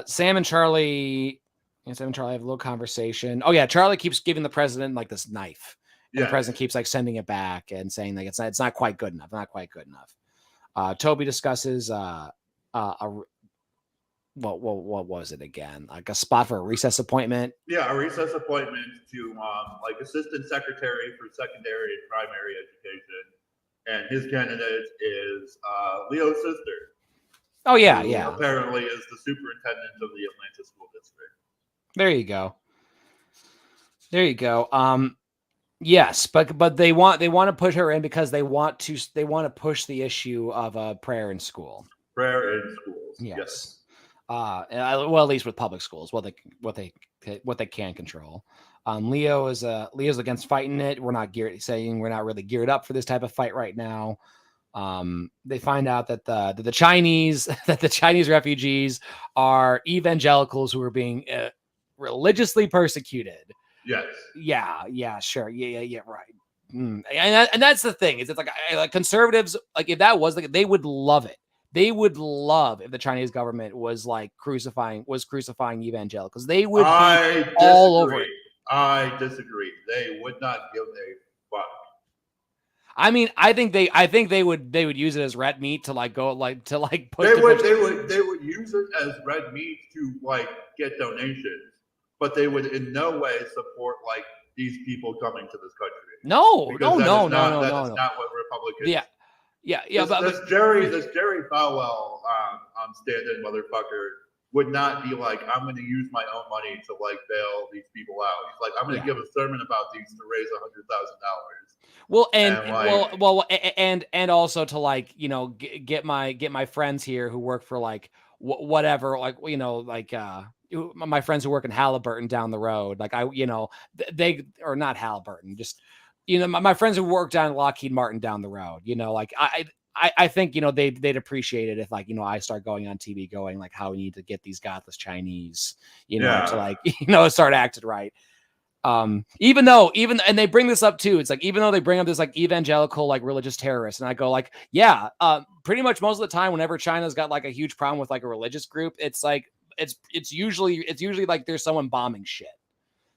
Sam and Charlie have a little conversation. Oh yeah, Charlie keeps giving the president like this knife. And the president keeps like sending it back and saying like it's not quite good enough. Toby discusses what was it again? Like a spot for a recess appointment.
Yeah, a recess appointment to like assistant secretary for secondary and primary education, and his candidate is Leo's sister.
Oh yeah.
Apparently is the superintendent of the Atlanta School District.
There you go. Yes, but they want to push her in because they want to push the issue of prayer in school.
Prayer in schools.
Yes. Well, at least with public schools, what they can control. Leo's against fighting it. We're not really geared up for this type of fight right now. They find out that the Chinese refugees are evangelicals who are being religiously persecuted.
Yes.
Yeah, sure. Yeah, right. And that's the thing. It's like conservatives, like if that was like, they would love it. They would love if the Chinese government was like crucifying evangelicals. They would be all over it.
I disagree. They would not give a fuck.
I mean, I think they would use it as red meat to like go like to like put.
They would use it as red meat to like get donations, but they would in no way support like these people coming to this country.
No.
That's not what Republicans.
Yeah.
This Jerry Falwell stand-in motherfucker would not be like, I'm going to use my own money to like bail these people out. He's like, I'm going to give a sermon about these to raise $100,000.
Well, and also to like, you know, get my friends here who work for like whatever, like, you know, like my friends who work in Halliburton down the road, like they or not Halliburton, just, you know, my friends who work down at Lockheed Martin down the road, you know, like I think, you know, they'd appreciate it if like, you know, I start going on TV going like how we need to get these godless Chinese, you know, to like, you know, start acting right. And they bring this up too. It's like, even though they bring up this like evangelical, like religious terrorists, and I go like, yeah, pretty much most of the time, whenever China's got like a huge problem with like a religious group, it's like, it's usually like there's someone bombing shit.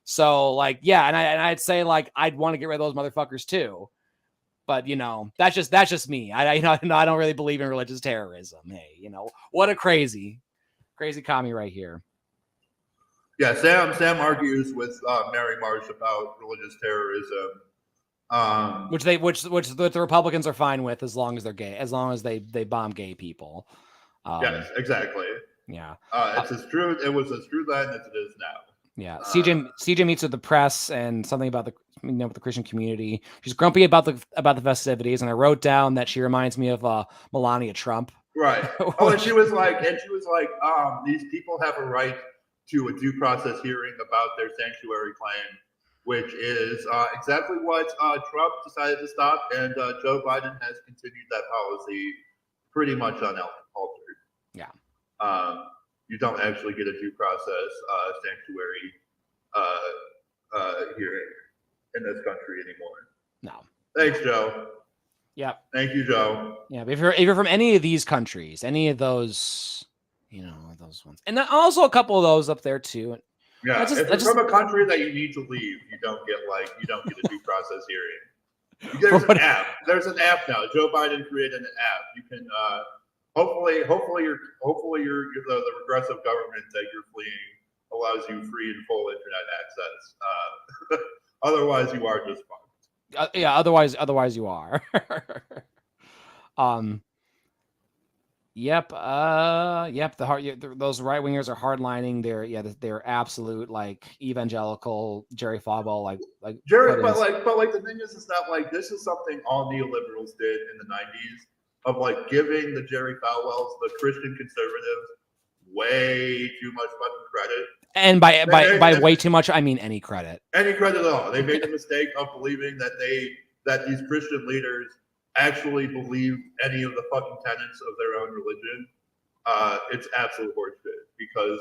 So like, yeah. And I'd say like, I'd want to get rid of those motherfuckers too. But you know, that's just me. I don't really believe in religious terrorism. Hey, you know, what a crazy commie right here.
Yeah, Sam argues with Mary Marsh about religious terrorism,
which the Republicans are fine with as long as they're gay, as long as they bomb gay people.
Yes, exactly.
Yeah,
it's as true. It was as true then as it is now.
Yeah, CJ meets with the press and something about the Christian community. She's grumpy about the festivities, and I wrote down that she reminds me of Melania Trump.
Right. And she was like, these people have a right to a due process hearing about their sanctuary claim, which is exactly what Trump decided to stop, and Joe Biden has continued that policy pretty much unaltered.
Yeah.
You don't actually get a due process sanctuary hearing in this country anymore.
No.
Thanks, Joe.
Yeah.
Thank you, Joe.
Yeah, but if you're from any of these countries, any of those, you know, those ones, and also a couple of those up there too.
Yeah, if you're from a country that you need to leave, you don't get a due process hearing. There's an app now. Joe Biden created an app. You can hopefully the regressive government that you're fleeing allows you free and full internet access. Otherwise, you are just fucked.
Yeah. Otherwise you are. Yep. Those right wingers are hardlining. They're absolute like evangelical Jerry Falwell like
Jerry. But the thing is not like this is something all neoliberals did in the 90s of like giving the Jerry Falwells, the Christian conservatives, way too much fucking credit.
And by way too much, I mean any credit. Any
credit at all. They made the mistake of believing that these Christian leaders actually believe any of the fucking tenets of their own religion. It's absolute horseshit because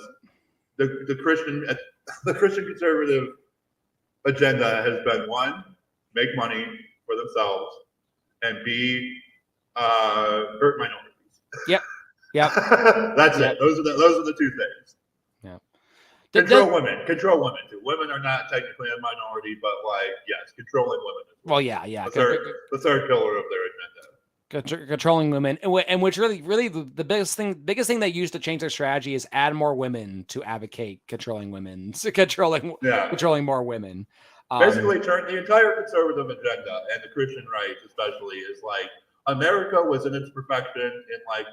the Christian conservative agenda has been one, make money for themselves, and B, hurt minorities.
Yep.
That's it. Those are the two things.
Yeah.
Control women too. Women are not technically a minority, but like, yes, controlling women.
Well, yeah.
The third pillar of their agenda.
Controlling women, and which really the biggest thing they used to change their strategy is add more women to advocate controlling more women.
Basically, turn the entire conservative agenda and the Christian right, especially, is like America was in its perfection in like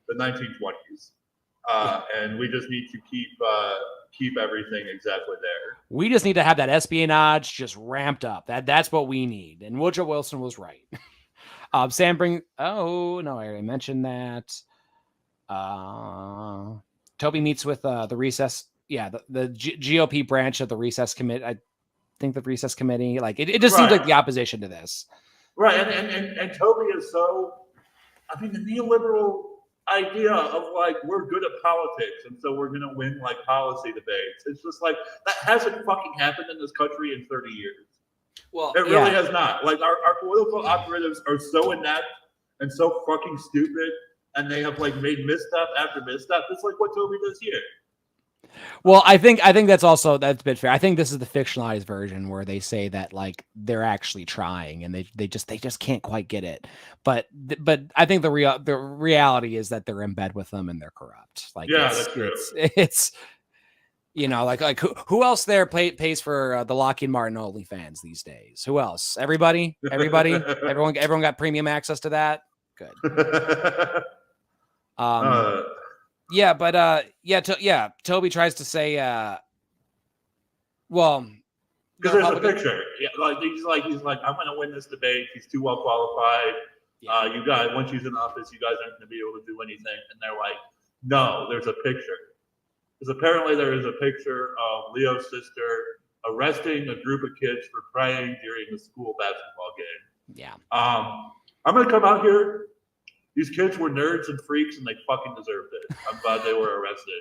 the 1920s, and we just need to keep everything exactly there.
We just need to have that espionage just ramped up. That's what we need. And Woodrow Wilson was right. Sam bring. Oh no, I already mentioned that. Toby meets with the recess. Yeah, the GOP branch of the recess committee. I think the recess committee, like it just seems like the opposition to this.
Right. And Toby is so, I mean, the neoliberal idea of like, we're good at politics. And so we're going to win like policy debates. It's just like, that hasn't fucking happened in this country in 30 years.
Well,
it really has not. Like our political operatives are so inept and so fucking stupid. And they have like made misstep after misstep. It's like what Toby does here.
Well, I think that's a bit fair. I think this is the fictionalized version where they say that like they're actually trying and they just can't quite get it. But I think the reality is that they're in bed with them and they're corrupt. Like
that's true.
It's you know, like who else there pays for the Lockheed Martin OnlyFans these days? Who else? Everybody, everyone got premium access to that. Good. Toby tries to say, well,
because there's a picture. Yeah, he's like, I'm going to win this debate. He's too well qualified. Yeah. You guys, once he's in office, you guys aren't going to be able to do anything. And they're like, no, there's a picture. Because apparently there is a picture of Leo's sister arresting a group of kids for praying during a school basketball game.
Yeah.
I'm going to come out here. These kids were nerds and freaks, and they fucking deserved it. I'm glad they were arrested.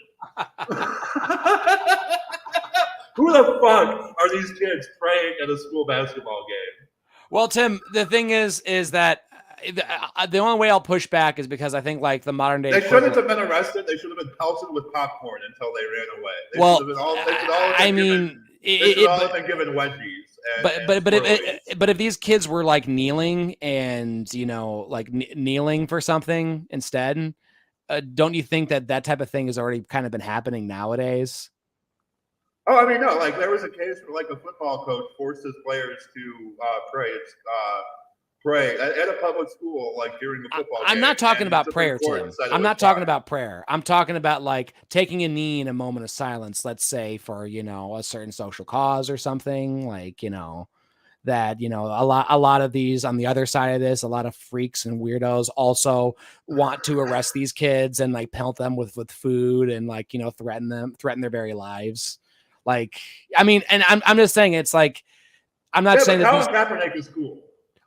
Who the fuck are these kids praying at a school basketball game?
Well, Tim, the thing is that the only way I'll push back is because I think like the modern day.
They shouldn't have been arrested. They should have been pelted with popcorn until they ran away. They should all have been given wedgies.
But if these kids were like kneeling and kneeling for something instead, don't you think that type of thing has already kind of been happening nowadays?
Oh, I mean, no. Like there was a case where like a football coach forced his players to pray at a public school, like during the football game.
I'm not talking about prayer, Tim. I'm not talking about prayer. I'm talking about like taking a knee in a moment of silence, let's say for, a certain social cause or something like, that, a lot of these on the other side of this, a lot of freaks and weirdos also want to arrest these kids and like pelt them with food and like, threaten their very lives. Like, I mean, and I'm just saying, it's like, I'm not saying that
Colin Kaepernick is cool.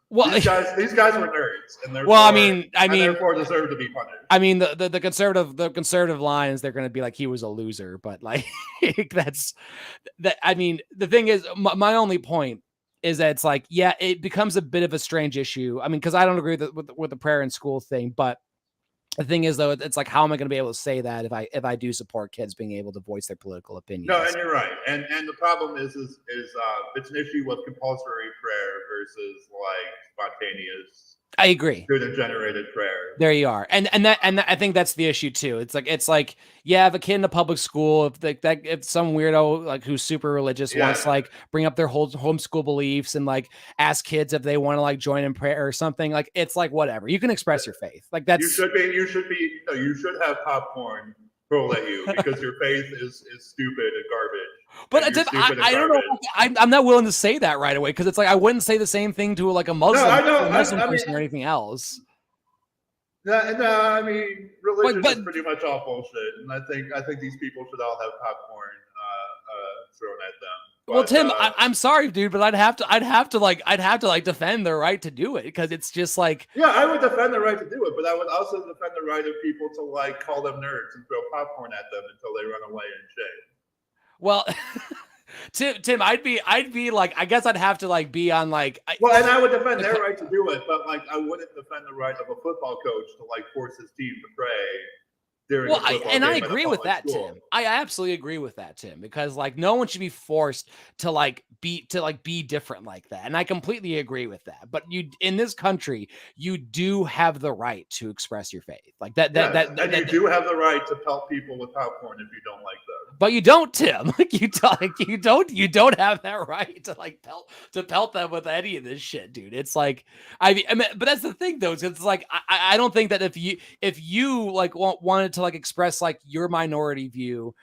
Well,
these guys were nerds, and
therefore
deserve to be punished.
I mean, the conservative lines, they're going to be like he was a loser, but like that's that. I mean, the thing is, my only point is that it's like, yeah, it becomes a bit of a strange issue. I mean, because I don't agree with the prayer in school thing, but the thing is, though, it's like, how am I going to be able to say that if I do support kids being able to voice their political opinions?
No, and you're right. And the problem is it's an issue with compulsory prayer versus like spontaneous.
I agree.
Student-generated prayer.
There you are, and I think that's the issue too. It's like if a kid in a public school, if some weirdo like who's super religious wants to like bring up their whole homeschool beliefs and like ask kids if they want to like join in prayer or something, like it's like whatever. You can express your faith. Like that's
you should have popcorn thrown at you because your faith is stupid and garbage.
But I don't know. I'm not willing to say that right away because it's like I wouldn't say the same thing to like a Muslim person or anything else.
No, I mean religion is pretty much all bullshit, and I think these people should all have popcorn thrown at them. But,
well, Tim, I'm sorry, dude, but I'd have to defend their right to do it because it's just like
I would defend the right to do it, but I would also defend the right of people to like call them nerds and throw popcorn at them until they run away in shame.
Well, Tim, I'd be like, I guess I'd have to like be on like.
And I would defend their right to do it, but like I wouldn't defend the right of a football coach to like force his team to pray.
I agree with that, Tim. I absolutely agree with that, Tim, because like no one should be forced to be different like that. And I completely agree with that. But in this country, you do have the right to express your faith. Like that.
And you do have the right to pelt people with popcorn if you don't like them.
But you don't, Tim. Like you don't have that right to like pelt them with any of this shit, dude. It's like I mean, but that's the thing though. It's like I don't think that if you like wanted to like express like your minority view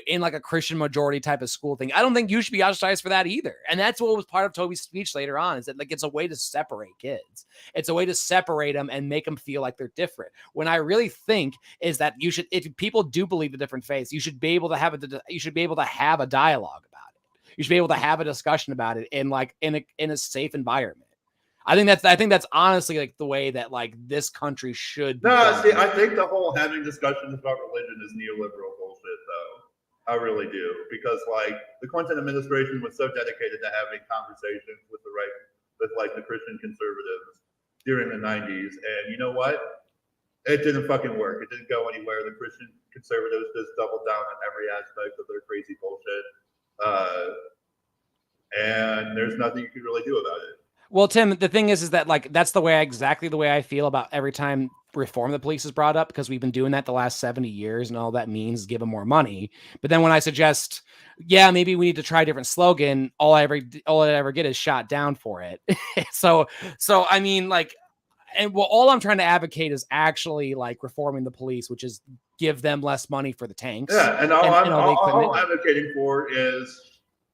in like a Christian majority type of school thing, I don't think you should be ostracized for that either. And that's what was part of Toby's speech later on, is that like it's a way to separate kids. It's a way to separate them and make them feel like they're different. When I really think is that if people do believe the different faiths, you should be able to have a dialogue about it. You should be able to have a discussion about it in like in a safe environment. I think that's honestly like the way that like this country should be.
No, see, I think the whole having discussions about religion is neoliberal bullshit, though. I really do, because like the Clinton administration was so dedicated to having conversations with the Christian conservatives during the 90s, and you know what? It didn't fucking work. It didn't go anywhere. The Christian conservatives just doubled down on every aspect of their crazy bullshit, and there's nothing you can really do about it.
Well, Tim, the thing is that like that's exactly the way I feel about every time reform the police is brought up, because we've been doing that the last 70 years, and all that means is give them more money. But then when I suggest, yeah, maybe we need to try a different slogan, all I ever get is shot down for it. so I mean, like, and well, all I'm trying to advocate is actually like reforming the police, which is give them less money for the tanks.
Yeah, and all I'm advocating for is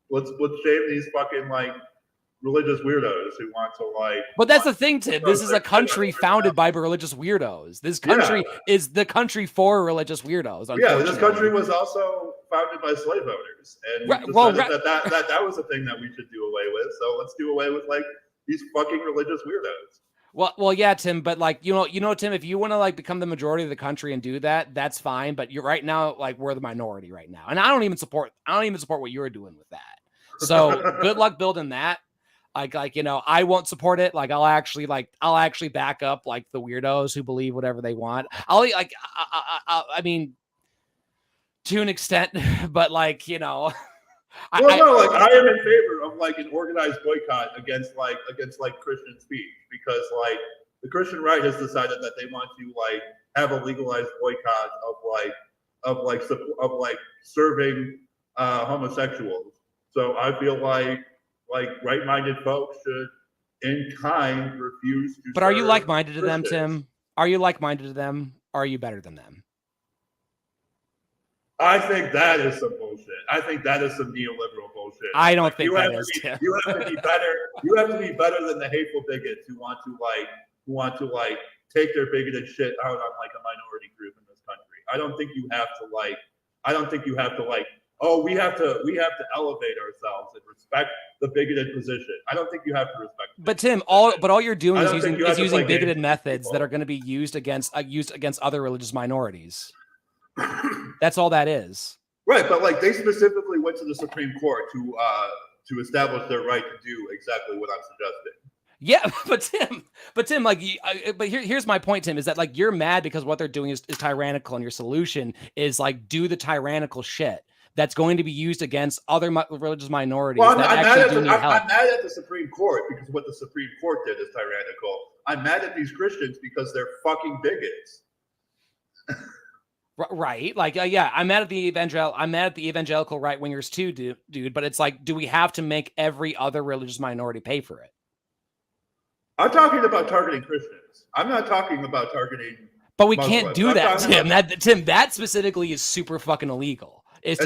let's shame these fucking like religious weirdos who want to like.
But that's the thing, Tim. This is a country founded by religious weirdos. This country is the country for religious weirdos.
Yeah, this country was also founded by slave owners, and that was a thing that we should do away with. So let's do away with like these fucking religious weirdos.
Well, yeah, Tim. But like, you know, Tim, if you want to like become the majority of the country and do that, that's fine. But you're right now, like we're the minority right now, and I don't even support what you're doing with that. So good luck building that. Like, you know, I won't support it. Like, I'll actually back up like the weirdos who believe whatever they want. I mean, to an extent, but like, you know,
I am in favor of like an organized boycott against Christian speech, because like the Christian right has decided that they want to like have a legalized boycott of serving homosexuals. So I feel like right-minded folks should, in kind, refuse to.
But are you like-minded to them, Tim? Are you like-minded to them? Or are you better than them?
I think that is some bullshit. I think that is some neoliberal bullshit.
I don't think that is.
You have to be better. You have to be better than the hateful bigots who want to take their bigoted shit out on like a minority group in this country. I don't think you have to like. Oh, we have to elevate ourselves and respect the bigoted position. I don't think you have to respect.
But Tim, all you're doing is using bigoted methods that are going to be used against other religious minorities. That's all that is.
Right, but like they specifically went to the Supreme Court to establish their right to do exactly what I'm suggesting.
Yeah, but Tim, like, but here's my point, Tim, is that like you're mad because what they're doing is tyrannical, and your solution is like do the tyrannical shit that's going to be used against other religious minorities.
Well, I'm mad at the Supreme Court because what the Supreme Court did is tyrannical. I'm mad at these Christians because they're fucking bigots.
Right, like yeah, I'm mad at the evangelical right wingers too, dude. But it's like, do we have to make every other religious minority pay for it?
I'm talking about targeting Christians. I'm not talking about targeting.
But we can't do that, Tim. That specifically is super fucking illegal. It's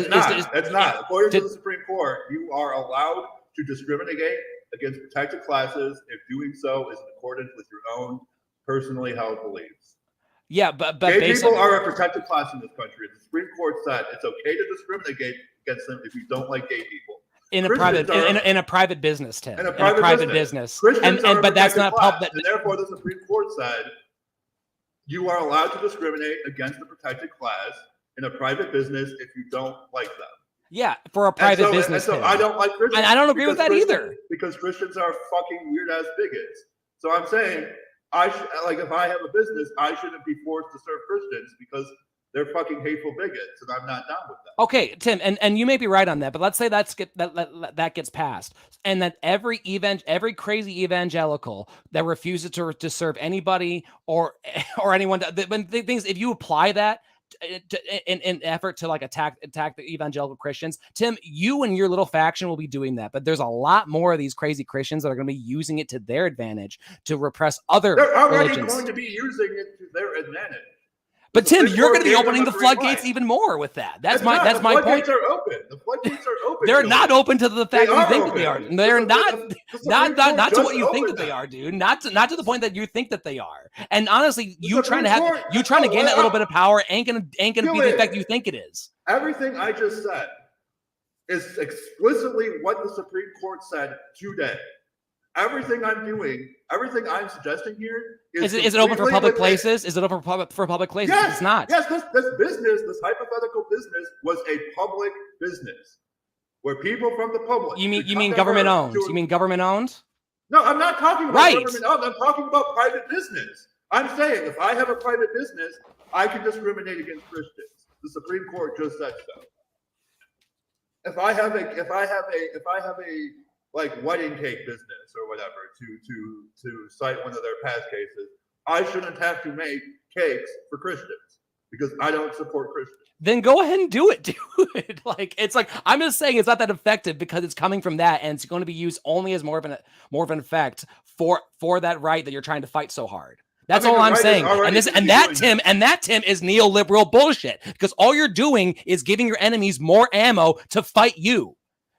not. According to the Supreme Court, you are allowed to discriminate against protected classes if doing so is in accordance with your own personally held beliefs.
Yeah, but
gay people are a protected class in this country. The Supreme Court said it's okay to discriminate against them if you don't like gay people. In a
private business, Tim.
In a private business.
But that's not public.
And therefore, the Supreme Court said you are allowed to discriminate against the protected class in a private business if you don't like them.
Yeah, for a private business.
So I don't like Christians.
And I don't agree with that either.
Because Christians are fucking weird ass bigots. So I'm saying if I have a business, I shouldn't be forced to serve Christians because they're fucking hateful bigots, and I'm not down with that.
Okay, Tim, and you may be right on that, but let's say that gets passed, and that every crazy evangelical that refuses to serve anybody or anyone, if you apply that in an effort to like attack the evangelical Christians, Tim, you and your little faction will be doing that. But there's a lot more of these crazy Christians that are going to be using it to their advantage to repress other religions.
They're already going to be using it to their advantage.
But Tim, you're going to be opening the floodgates even more with that. That's my point.
The floodgates are open. The floodgates are open.
They're not open to the fact that you think that they are. They're not to what you think that they are, dude. Not to the point that you think that they are. And honestly, you trying to gain that little bit of power ain't gonna be the effect you think it is.
Everything I just said is explicitly what the Supreme Court said today. Everything I'm doing, everything I'm suggesting here
is it open for public places? Is it open for public places?
Yes,
it's not.
Yes, this business, this hypothetical business, was a public business where people from the public.
You mean government owned? You mean government owned?
No, I'm not talking about government owned. I'm talking about private business. I'm saying if I have a private business, I can discriminate against Christians. The Supreme Court just said so. If I have a like wedding cake business or whatever, to cite one of their past cases, I shouldn't have to make cakes for Christians because I don't support Christians.
Then go ahead and do it, dude. Like, it's like, I'm just saying it's not that effective because it's coming from that, and it's going to be used only as more of an effect for that right that you're trying to fight so hard. That's all I'm saying. And that Tim is neoliberal bullshit, because all you're doing is giving your enemies more ammo to fight you.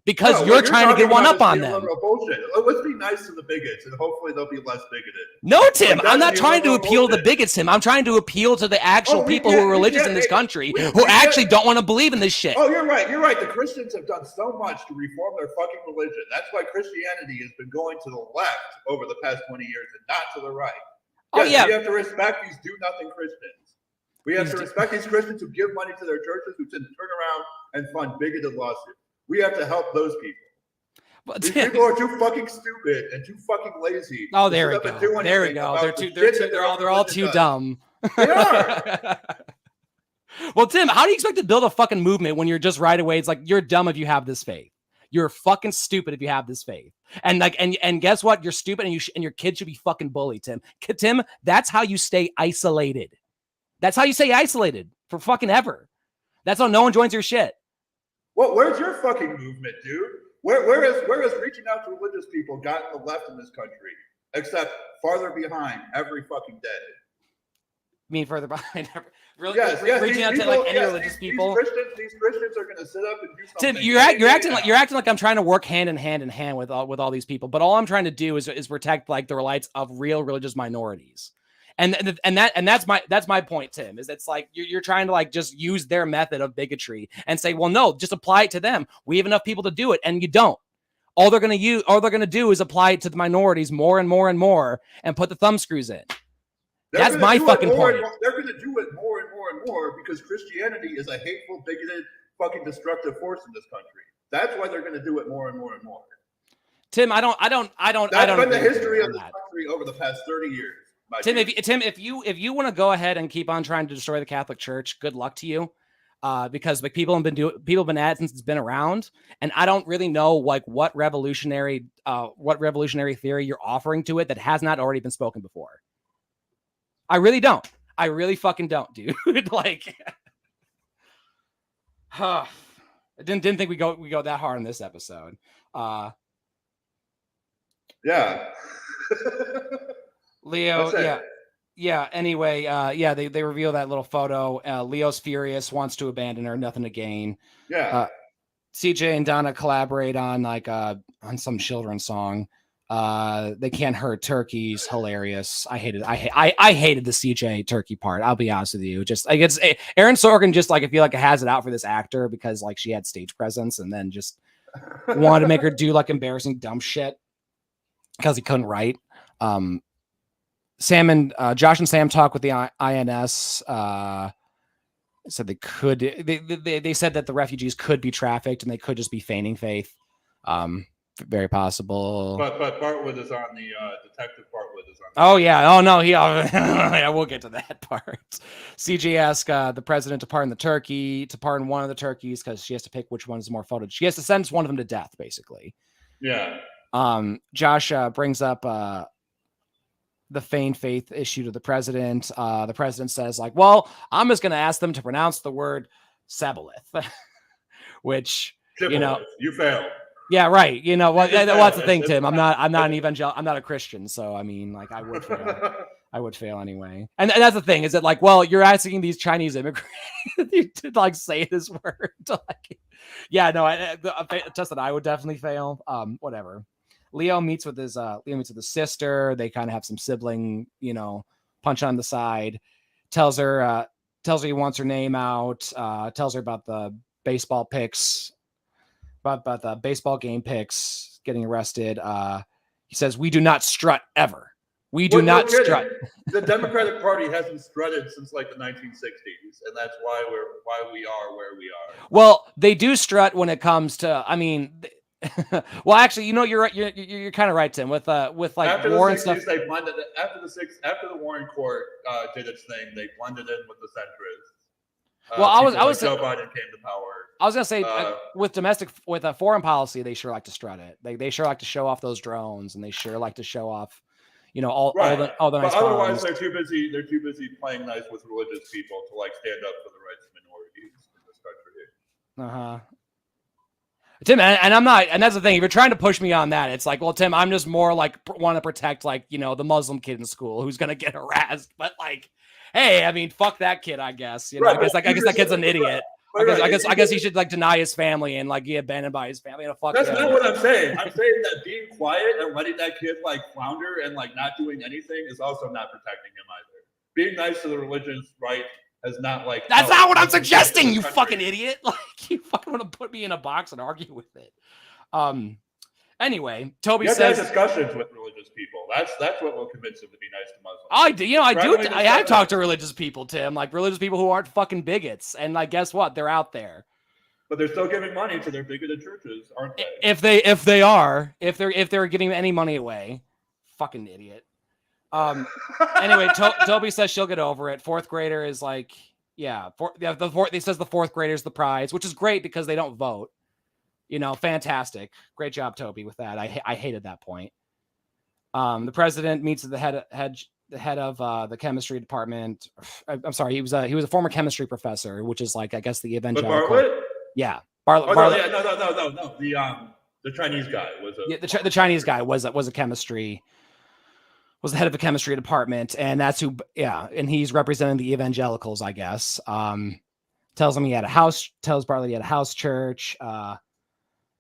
Because you're trying to get one up on them.
Bullshit. Let's be nice to the bigots, and hopefully they'll be less bigoted.
No, Tim, I'm not trying to appeal to the bigots, Tim. I'm trying to appeal to the actual people who are religious in this country who actually don't want to believe in this shit.
Oh, you're right. You're right. The Christians have done so much to reform their fucking religion. That's why Christianity has been going to the left over the past 20 years and not to the right.
Oh, yeah.
We have to respect these do-nothing Christians. We have to respect these Christians who give money to their churches, who then turn around and fund bigoted lawsuits. We have to help those people. But these people are too fucking stupid and too fucking lazy.
Oh, there we go. There we go. They're all too dumb.
They are.
Well, Tim, how do you expect to build a fucking movement when you're just right away? It's like, you're dumb if you have this faith. You're fucking stupid if you have this faith. And like, and guess what? You're stupid, and your kid should be fucking bullied, Tim. Tim, that's how you stay isolated. That's how you stay isolated for fucking ever. That's how no one joins your shit.
Well, where's your fucking movement, dude? Where is reaching out to religious people gotten the left in this country? Except farther behind every fucking day.
You mean further behind? Really?
Yes,
reaching out to like any religious people.
These Christians are going to sit up and do something.
Tim, you're acting like I'm trying to work hand in hand with all these people. But all I'm trying to do is protect like the rights of real religious minorities. And that's my point, Tim, is it's like you're trying to like just use their method of bigotry and say, well, no, just apply it to them. We have enough people to do it, and you don't. All they're gonna do is apply it to the minorities more and more and more, and put the thumbscrews in. That's my fucking point.
They're gonna do it more and more and more because Christianity is a hateful, bigoted, fucking destructive force in this country. That's why they're gonna do it more and more and more.
Tim, I don't.
That's been the history of this country over the past 30 years.
Tim, if you want to go ahead and keep on trying to destroy the Catholic Church, good luck to you, because like people have been at it since it's been around, and I don't really know like what revolutionary theory you're offering to it that has not already been spoken before. I really don't. I really fucking don't, dude. Like, I didn't think we go that hard in this episode.
Yeah.
Leo, yeah. Anyway, they reveal that little photo. Leo's furious, wants to abandon her, nothing to gain.
Yeah.
CJ and Donna collaborate on on some children's song. They can't hurt turkeys. Hilarious. I hated the CJ turkey part. I'll be honest with you. Just like it's Aaron Sorkin. Just like I feel like it has it out for this actor because like she had stage presence and then just wanted to make her do like embarrassing dumb shit because he couldn't write. Josh and Sam talk with the INS. Said they could. They said that the refugees could be trafficked and they could just be feigning faith. Very possible.
But Bartwood is on the detective. Bartwood is on.
Oh yeah. Oh no. Yeah, we'll get to that part. CJ asked the president to pardon one of the turkeys because she has to pick which one is more photo. She has to sentence one of them to death, basically.
Yeah.
Josh brings up the feigned faith issue to the president. The president says like, well, I'm just going to ask them to pronounce the word Sabbath, which,
Shibboleth. You fail.
Yeah, right. You know what? What's the thing, Tim? I'm not an evangelical. I'm not a Christian, so I mean, like, I would fail. I would fail anyway. And that's the thing. Is it like, well, you're asking these Chinese immigrants to like say this word? Like, yeah, no. Justin, I would definitely fail. Whatever. Leo meets with his sister. They kind of have some sibling, punch on the side. Tells her he wants her name out. Tells her about the baseball picks. about the baseball game picks, getting arrested. He says, "We do not strut ever. We do not strut."
The Democratic Party hasn't strutted since like the 1960s, and that's why we are where we are.
Well, they do strut when it comes to. I mean, well, actually, you know, you're right. You're kind of right, Tim. With like
After
war
the
and
60s,
stuff.
they blended it. After the Warren Court did its thing, they blended in with the centrists.
Well, I was
Joe Biden came to power.
I was gonna say with a foreign policy, they sure like to strut it. They sure like to show off those drones, and they sure like to show off, you know, all the nice.
But otherwise, they're too busy playing nice with religious people to like stand up for the rights of minorities in this country.
Tim, and I'm not, and that's the thing. If you're trying to push me on that, it's like, well, Tim, I'm just more like want to protect, like, you know, the Muslim kid in school who's gonna get harassed. But like, hey, I mean, fuck that kid, I guess. You know, I guess that kid's an idiot. I guess he should like deny his family and like get abandoned by his family.
That's not what I'm saying. I'm saying that being quiet and letting that kid like flounder and like not doing anything is also not protecting him either. Being nice to the religion's right has not like.
That's not what I'm suggesting, you fucking idiot. Like, you fucking want to put me in a box and argue with it. Anyway, Toby says
discussions with religious people. That's what will convince them to be nice to Muslims.
I have talked to religious people, Tim, like religious people who aren't fucking bigots, and like, guess what? They're out there.
But they're still giving money to their bigoted churches, aren't they?
If they're giving any money away, fucking idiot. Anyway, Toby says she'll get over it. Fourth grader is like, he says the fourth grader is the prize, which is great because they don't vote. You know, fantastic. Great job, Toby, with that. I hated that point. The president meets the head of the chemistry department. I'm sorry, he was a former chemistry professor, which is like, I guess, the evangelical.
Bartlett?
Yeah,
Bartlett.
No.
The Chinese guy was
the Chinese guy was the head of the chemistry department, and that's who. Yeah, and he's representing the evangelicals, I guess. Tells Bartlett he had a house church.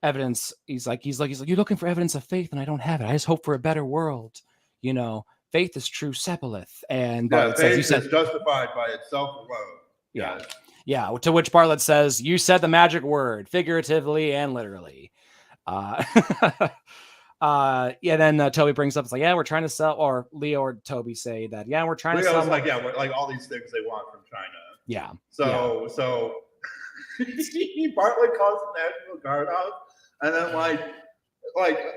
Evidence. He's like, you're looking for evidence of faith, and I don't have it. I just hope for a better world. You know, faith is true sepulith. And Bartlett
faith
says,
is justified by itself alone.
Yeah. Yeah. To which Bartlett says, you said the magic word, figuratively and literally. Then Toby brings up, it's like, yeah, we're trying to sell, or Leo or Toby say that, yeah, we're trying to sell.
Like, yeah, like all these things they want from China.
Yeah.
So Bartlett calls the National Guard out, and then like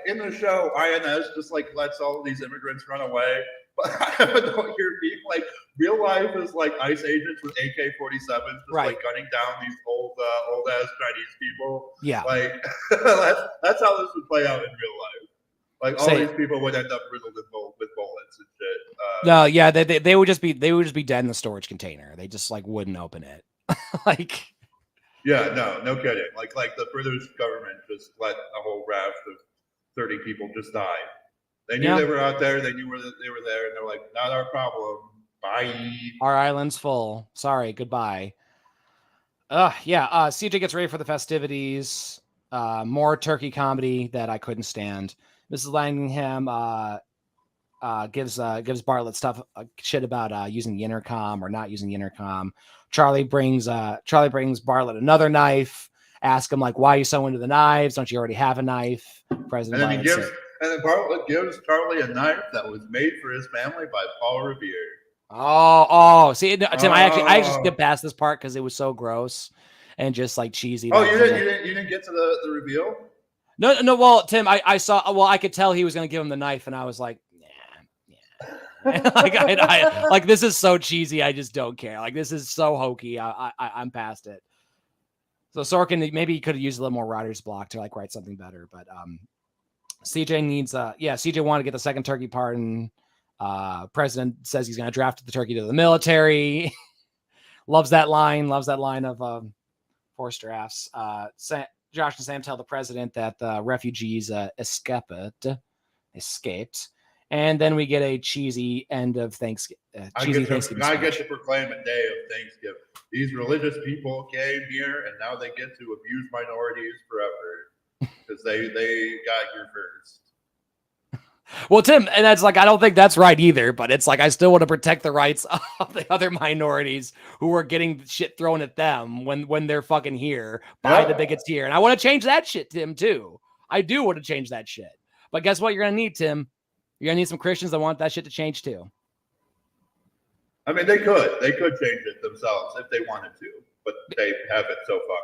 in the show, INS just like lets all these immigrants run away. But I don't hear being like real life is like ICE agents with AK-47s just like gunning down these old ass Chinese people.
Yeah,
like that's how this would play out in real life. Like all these people would end up riddled with bullets and shit.
No, yeah, they would just be dead in the storage container. They just like wouldn't open it. Like.
Yeah, no kidding. Like the British government just let a whole raft of 30 people just die. They knew they were out there. They knew they were there, and they're like, "Not our problem. Bye.
Our island's full. Sorry, goodbye." CJ gets ready for the festivities. More turkey comedy that I couldn't stand. Mrs. Lanningham gives Bartlett shit about using the intercom or not using the intercom. Charlie brings Bartlett another knife. Ask him like, why are you so into the knives? Don't you already have a knife? President
and then Bartlett gives Charlie a knife that was made for his family by Paul Revere.
See, Tim, I actually skipped past this part because it was so gross and just like cheesy.
Oh, you didn't get to the reveal?
No. Well, Tim, I saw. Well, I could tell he was going to give him the knife, and I was like, like like this is so cheesy. I just don't care. Like this is so hokey. I'm past it. So Sorkin, maybe he could have used a little more writer's block to like write something better. But CJ needs CJ wanted to get the second turkey pardon. President says he's going to draft the turkey to the military. loves that line of forced drafts. Josh and Sam tell the president that the refugees escaped. And then we get a cheesy end of Thanksgiving.
I get to proclaim a day of Thanksgiving. These religious people came here, and now they get to abuse minorities forever because they got here first.
Well, Tim, and that's like, I don't think that's right either, but it's like, I still want to protect the rights of the other minorities who are getting shit thrown at them when they're fucking here by the bigots here. And I want to change that shit, Tim, too. I do want to change that shit. But guess what you're going to need, Tim? You're going to need some Christians that want that shit to change too.
I mean, they could change it themselves if they wanted to, but they haven't so far.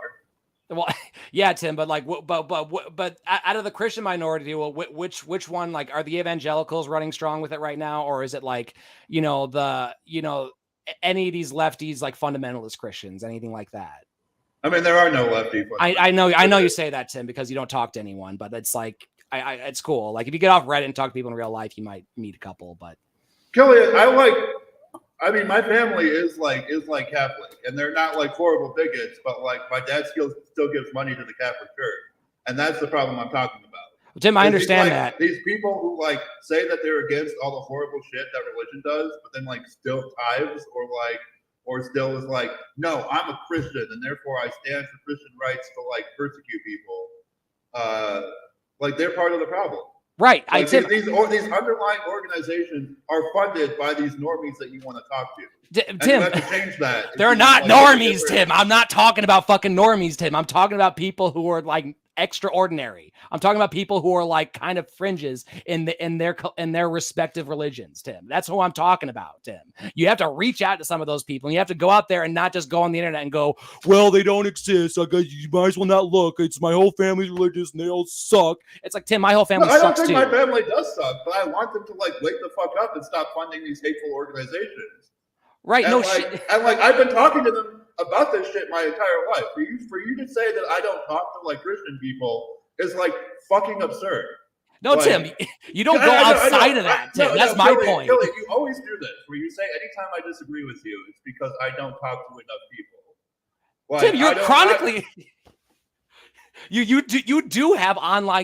Well, yeah, Tim, but like, but out of the Christian minority, well, which one, like, are the evangelicals running strong with it right now, or is it like, any of these lefties, like fundamentalist Christians, anything like that?
I mean, there are no lefties.
I know you say that, Tim, because you don't talk to anyone, but it's like, it's cool. Like, if you get off Reddit and talk to people in real life, you might meet a couple. But
Killian, I mean, my family is like Catholic, and they're not like horrible bigots, but like my dad still gives money to the Catholic Church, and that's the problem I'm talking about.
Well, Tim, I understand that
these people who like say that they're against all the horrible shit that religion does, but then like still tithes or still is like, no, I'm a Christian, and therefore I stand for Christian rights to like persecute people. Like they're part of the problem.
Right.
Like these underlying organizations are funded by these normies that you want to talk to.
Tim,
you have to change that.
They're not normies, Tim. I'm not talking about fucking normies, Tim. I'm talking about people who are like extraordinary. I'm talking about people who are like kind of fringes in their respective religions, Tim. That's who I'm talking about, Tim. You have to reach out to some of those people, and you have to go out there and not just go on the internet and go, well, they don't exist. I guess you might as well not look. It's my whole family's religious and they all suck. It's like, Tim, my whole family sucks too.
I don't think my family does suck, but I want them to like wake the fuck up and stop funding these hateful organizations.
Right.
And
no
like,
shit.
And like I've been talking to them about this shit my entire life. For you to say that I don't talk to like Christian people is like fucking absurd.
No, like, Tim, you don't go outside of that, Tim. That's my point.
Billy, you always do this, where you say anytime I disagree with you, it's because I don't talk to enough people.
Like, Tim, you're chronically... You do have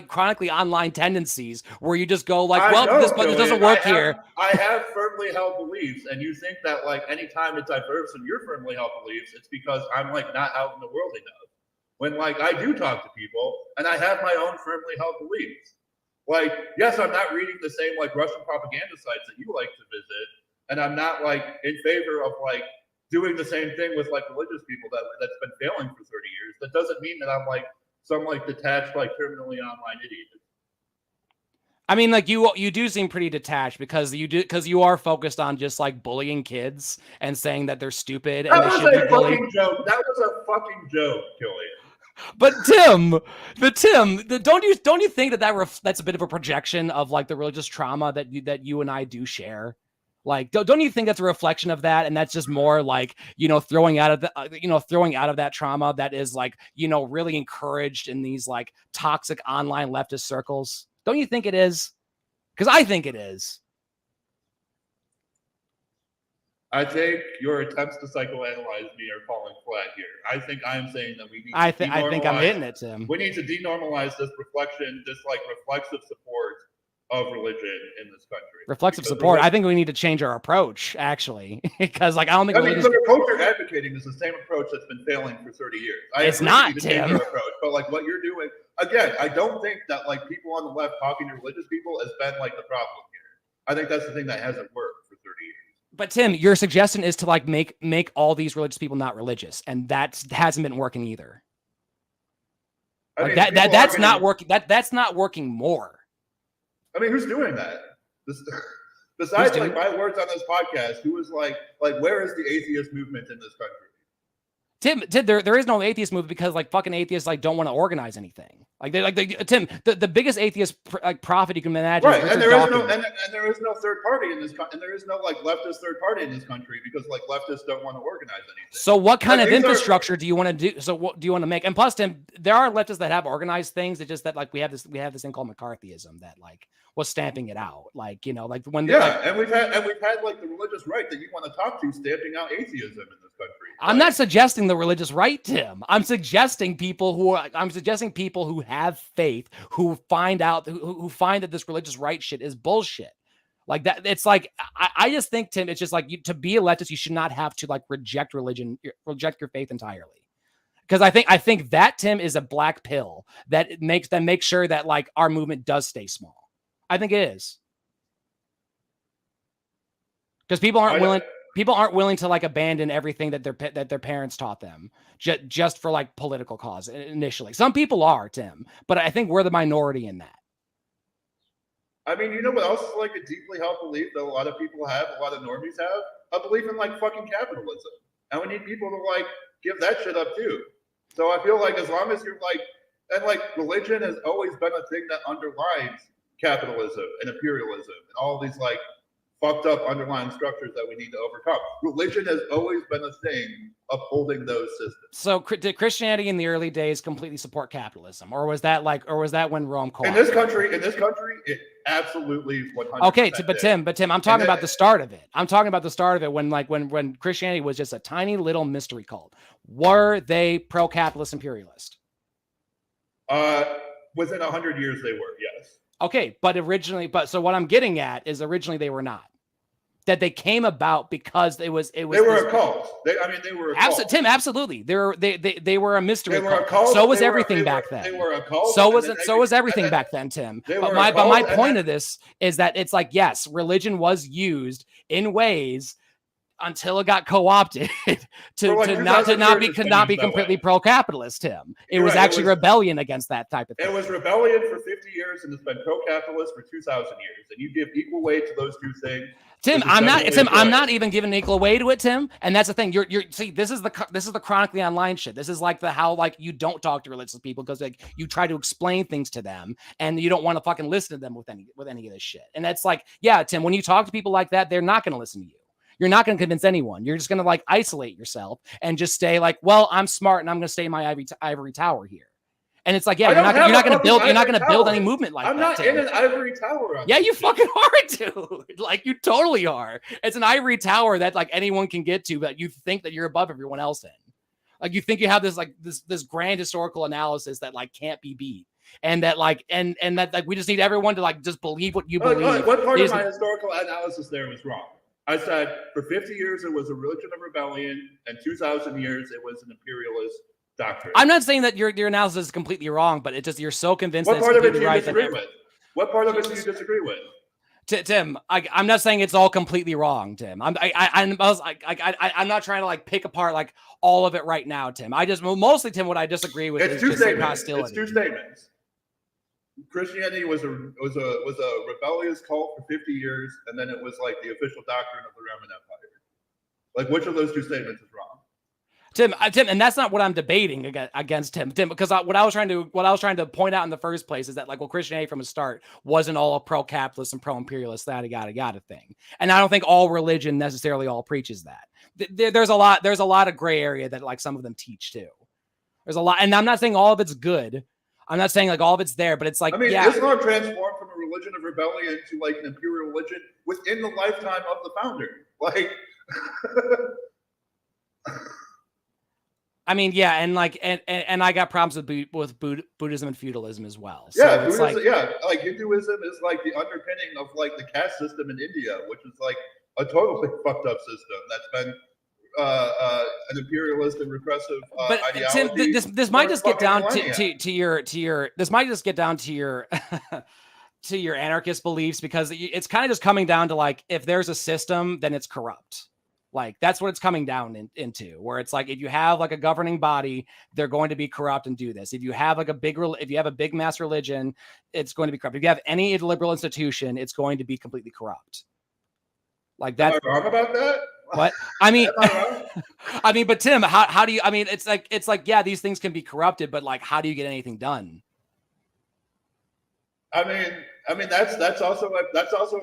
chronically online tendencies where you just go like, well, this doesn't work here.
I have firmly held beliefs, and you think that like anytime it diverges from your firmly held beliefs, it's because I'm like not out in the world enough. When like I do talk to people, and I have my own firmly held beliefs. Like, yes, I'm not reading the same like Russian propaganda sites that you like to visit, and I'm not like in favor of like doing the same thing with like religious people that's been failing for 30 years. That doesn't mean that I'm like some like detached, like terminally online idiot.
I mean, like you do seem pretty detached because you are focused on just like bullying kids and saying that they're stupid.
That
and
was a fucking joke. That was a fucking joke, Killian.
But Tim, don't you think that's a bit of a projection of like the religious trauma that you and I do share? Like, don't you think that's a reflection of that? And that's just more like, throwing out of that trauma that is like, really encouraged in these like toxic online leftist circles. Don't you think it is? Because I think it is.
I think your attempts to psychoanalyze me are falling flat here. I think I'm saying that we need
I think I'm hitting it, Tim.
We need to denormalize this reflection, this like reflexive support of religion in this country.
Reflexive support. I think we need to change our approach, actually, because like I don't think.
The approach you're advocating is the same approach that's been failing for 30 years.
It's not, Tim.
Approach, but like what you're doing, again, I don't think that like people on the left talking to religious people has been like the problem here. I think that's the thing that hasn't worked for 30 years.
But Tim, your suggestion is to like make all these religious people not religious, and that hasn't been working either. Like that's not working. That's not working more.
I mean, who's doing that? Besides like my words on this podcast, who is like where is the atheist movement in this country?
Tim, there is no atheist movement because like fucking atheists like don't want to organize anything. Tim, the biggest atheist prophet you can imagine.
Right, and there is no third party in this country, and there is no like leftist third party in this country because like leftists don't want to organize anything.
So what kind of infrastructure do you want to do? So what do you want to make? And plus, Tim, there are leftists that have organized things. It's just that like we have this thing called McCarthyism that like was stamping it out. Like like when
and we've had like the religious right that you want to talk to stamping out atheism in this country.
I'm not suggesting the religious right, Tim. I'm suggesting people who have faith, who find that this religious right shit is bullshit. Like that, it's like I just think, Tim, it's just like to be a leftist, you should not have to like reject religion, reject your faith entirely. Because I think that, Tim, is a black pill that makes sure that like our movement does stay small. I think it is. because people aren't willing to like abandon everything that their parents taught them just for like political cause initially. Some people are, Tim, but I think we're the minority in that.
I mean, you know what else is like a deeply held belief that a lot of people have, a lot of normies have? A belief in like fucking capitalism. And we need people to like give that shit up too. So I feel like as long as you're like, and like religion has always been a thing that underlines capitalism and imperialism and all these like fucked up underlying structures that we need to overcome. Religion has always been a thing upholding those systems.
So did Christianity in the early days completely support capitalism, or was that when Rome co-opted?
In this country, it absolutely 100%.
Okay, but Tim, I'm talking about the start of it. I'm talking about the start of it when Christianity was just a tiny little mystery cult. Were they pro-capitalist imperialist?
Within 100 years, they were, yes.
Okay, so what I'm getting at is originally they were not. That they came about because it was. They
were a cult. They were a cult.
Tim, absolutely. They were a mystery
cult.
So was everything back then.
They were a cult.
So was everything back then, Tim. But my point of this is that it's like, yes, religion was used in ways until it got co-opted to not be completely pro-capitalist, Tim. It was actually rebellion against that type of thing.
It was rebellion for 50 years and it's been pro-capitalist for 2,000 years. And you give equal weight to those two things.
Tim, I'm not even giving equal weight to it, Tim. And that's the thing. See, this is the chronically online shit. This is like how you don't talk to religious people because like you try to explain things to them and you don't want to fucking listen to them with any of this shit. And that's like, yeah, Tim, when you talk to people like that, they're not going to listen to you. You're not going to convince anyone. You're just going to like isolate yourself and just stay like, well, I'm smart and I'm going to stay in my ivory tower here. And it's like, yeah, you're not going to build any movement like that.
I'm not in an ivory tower.
Yeah, you fucking are, dude. Like you totally are. It's an ivory tower that like anyone can get to, but you think that you're above everyone else in. Like you think you have this grand historical analysis that like can't be beat. And that like and that like we just need everyone to like just believe what you believe.
What part of my historical analysis there was wrong? I said for 50 years it was a religion of rebellion, and 2,000 years it was an imperialist doctrine.
I'm not saying that your analysis is completely wrong, but it's just you're so convinced.
What part of it do you disagree with? What part of it do you disagree with?
Tim, I'm not saying it's all completely wrong, Tim. I'm not trying to like pick apart like all of it right now, Tim. Mostly, Tim, what I disagree with is just like hostility.
It's two statements. Christianity was a rebellious cult for 50 years, and then it was like the official doctrine of the Roman Empire. Like, which of those two statements is wrong?
Tim, and that's not what I'm debating against Tim, because what I was trying to point out in the first place is that like, well, Christianity from the start wasn't all a pro-capitalist and pro-imperialist yada thing, and I don't think all religion necessarily all preaches that. There's a lot of gray area that like some of them teach too. There's a lot, and I'm not saying all of it's good. I'm not saying like all of it's there, but it's like,
Islam transformed from a religion of rebellion to like an imperial religion within the lifetime of the founder. Like,
I mean, yeah, and like, and I got problems with Buddhism and feudalism as well.
So yeah, Buddhism, like Hinduism is like the underpinning of like the caste system in India, which is like a totally fucked up system that's been an imperialist and repressive ideology.
Tim, this might just get down to your this might just get down to your to your anarchist beliefs, because it's kind of just coming down to like, if there's a system, then it's corrupt. Like that's what it's coming down into, where it's like, if you have like a governing body, they're going to be corrupt and do this. If you have like a big mass religion, it's going to be corrupt. If you have any liberal institution, it's going to be completely corrupt. Like that.
Am I wrong about that?
What? I mean, but Tim, how do you? I mean, it's like, yeah, these things can be corrupted, but like, how do you get anything done?
I mean that's also a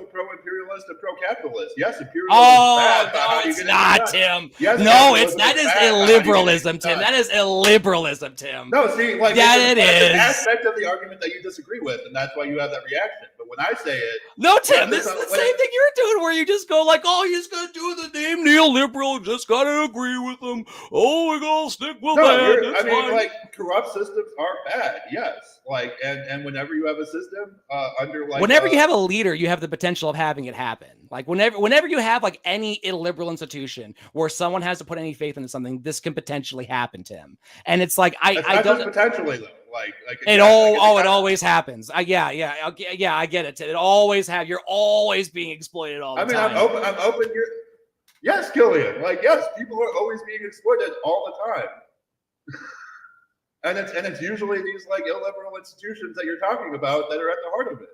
pro-imperialist and pro-capitalist. Yes, imperialism.
Oh, no, it's not, Tim.
Yes,
no, that is illiberalism, Tim. That is illiberalism, Tim.
No, see, like
that
it's an aspect of the argument that you disagree with, and that's why you have that reaction. But when I say it,
no, Tim, this is the same thing you're doing, where you just go like, "Oh, you just gotta do the name neoliberal, just gotta agree with them. Oh, we're gonna stick with that."
Like corrupt systems are bad. Yes, like and whenever you have a system under like
whenever you have a leader, you have the potential of having it happen. Like whenever you have like any illiberal institution where someone has to put any faith into something, this can potentially happen, Tim. And it's like I don't
potentially though. it
always happens. I get it. It always you're always being exploited all the time.
I'm open here. Yes, Killian. Yes, people are always being exploited all the time. and it's usually these illiberal institutions that you're talking about that are at the heart of it.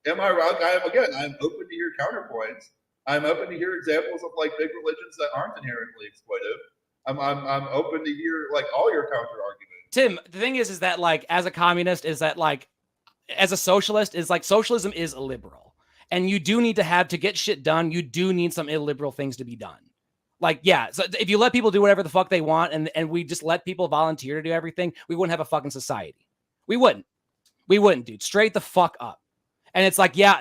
Am I wrong? I'm open to hear counterpoints. I'm open to hear examples of big religions that aren't inherently exploitive. I'm open to hear all your counter arguments.
Tim, the thing is that as a communist, is that as a socialist, is socialism is illiberal. And you do need to get shit done. You do need some illiberal things to be done. So if you let people do whatever the fuck they want and we just let people volunteer to do everything, we wouldn't have a fucking society. We wouldn't, dude. Straight the fuck up. And it's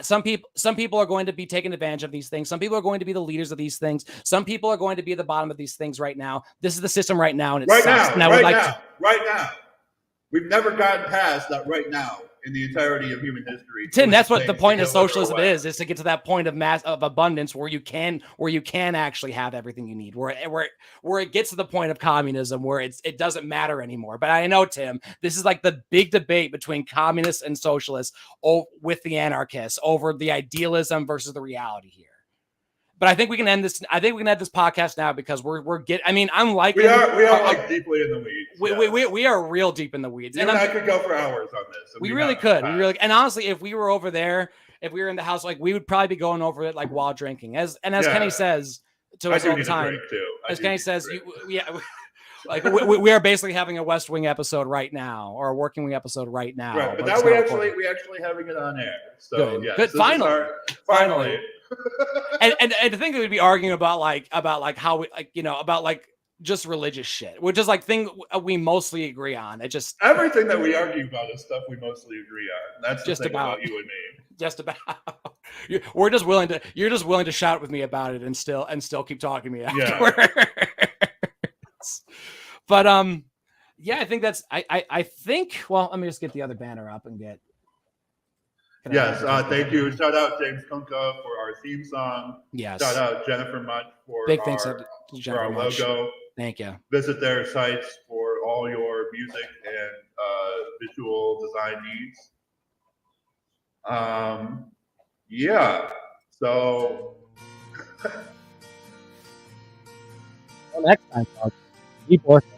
some people are going to be taking advantage of these things. Some people are going to be the leaders of these things. Some people are going to be at the bottom of these things right now. This is the system right now. And it sucks.
Right now. We've never gotten past that right now in the entirety of human history.
Tim, that's what the point of socialism is to get to that point of abundance where you can actually have everything you need, where it gets to the point of communism where it doesn't matter anymore. But I know, Tim, this is the big debate between communists and socialists with the anarchists over the idealism versus the reality here. But I think we can end this. I think we can end this podcast now because we're getting. I mean, I'm liking.
We are deeply in the weeds.
We are real deep in the weeds.
And I could go for hours on this.
We really could. And honestly, if we were over there, if we were in the house, we would probably be going over it while drinking. As Kenny says to us all the time. As Kenny says, we are basically having a West Wing episode right now, or a Working Wing episode right now.
Right, but now we actually having it on air. So
good. Finally. and to think that we'd be arguing about how we about just religious shit, which is thing we mostly agree on. It just
everything that we argue about is stuff we mostly agree on. That's just the thing about you and me.
Just about. You're just willing to shout with me about it and still keep talking to me afterwards. Yeah. But I think that's I think. Well, let me just get the other banner up and get.
Yes, thank you. Shout out James Kunka for our theme song.
Yes.
Shout out Jennifer Much for
big thanks to
our logo.
Thank you.
Visit their sites for all your music and visual design needs. Yeah. So.
Well, next time, folks, keep working.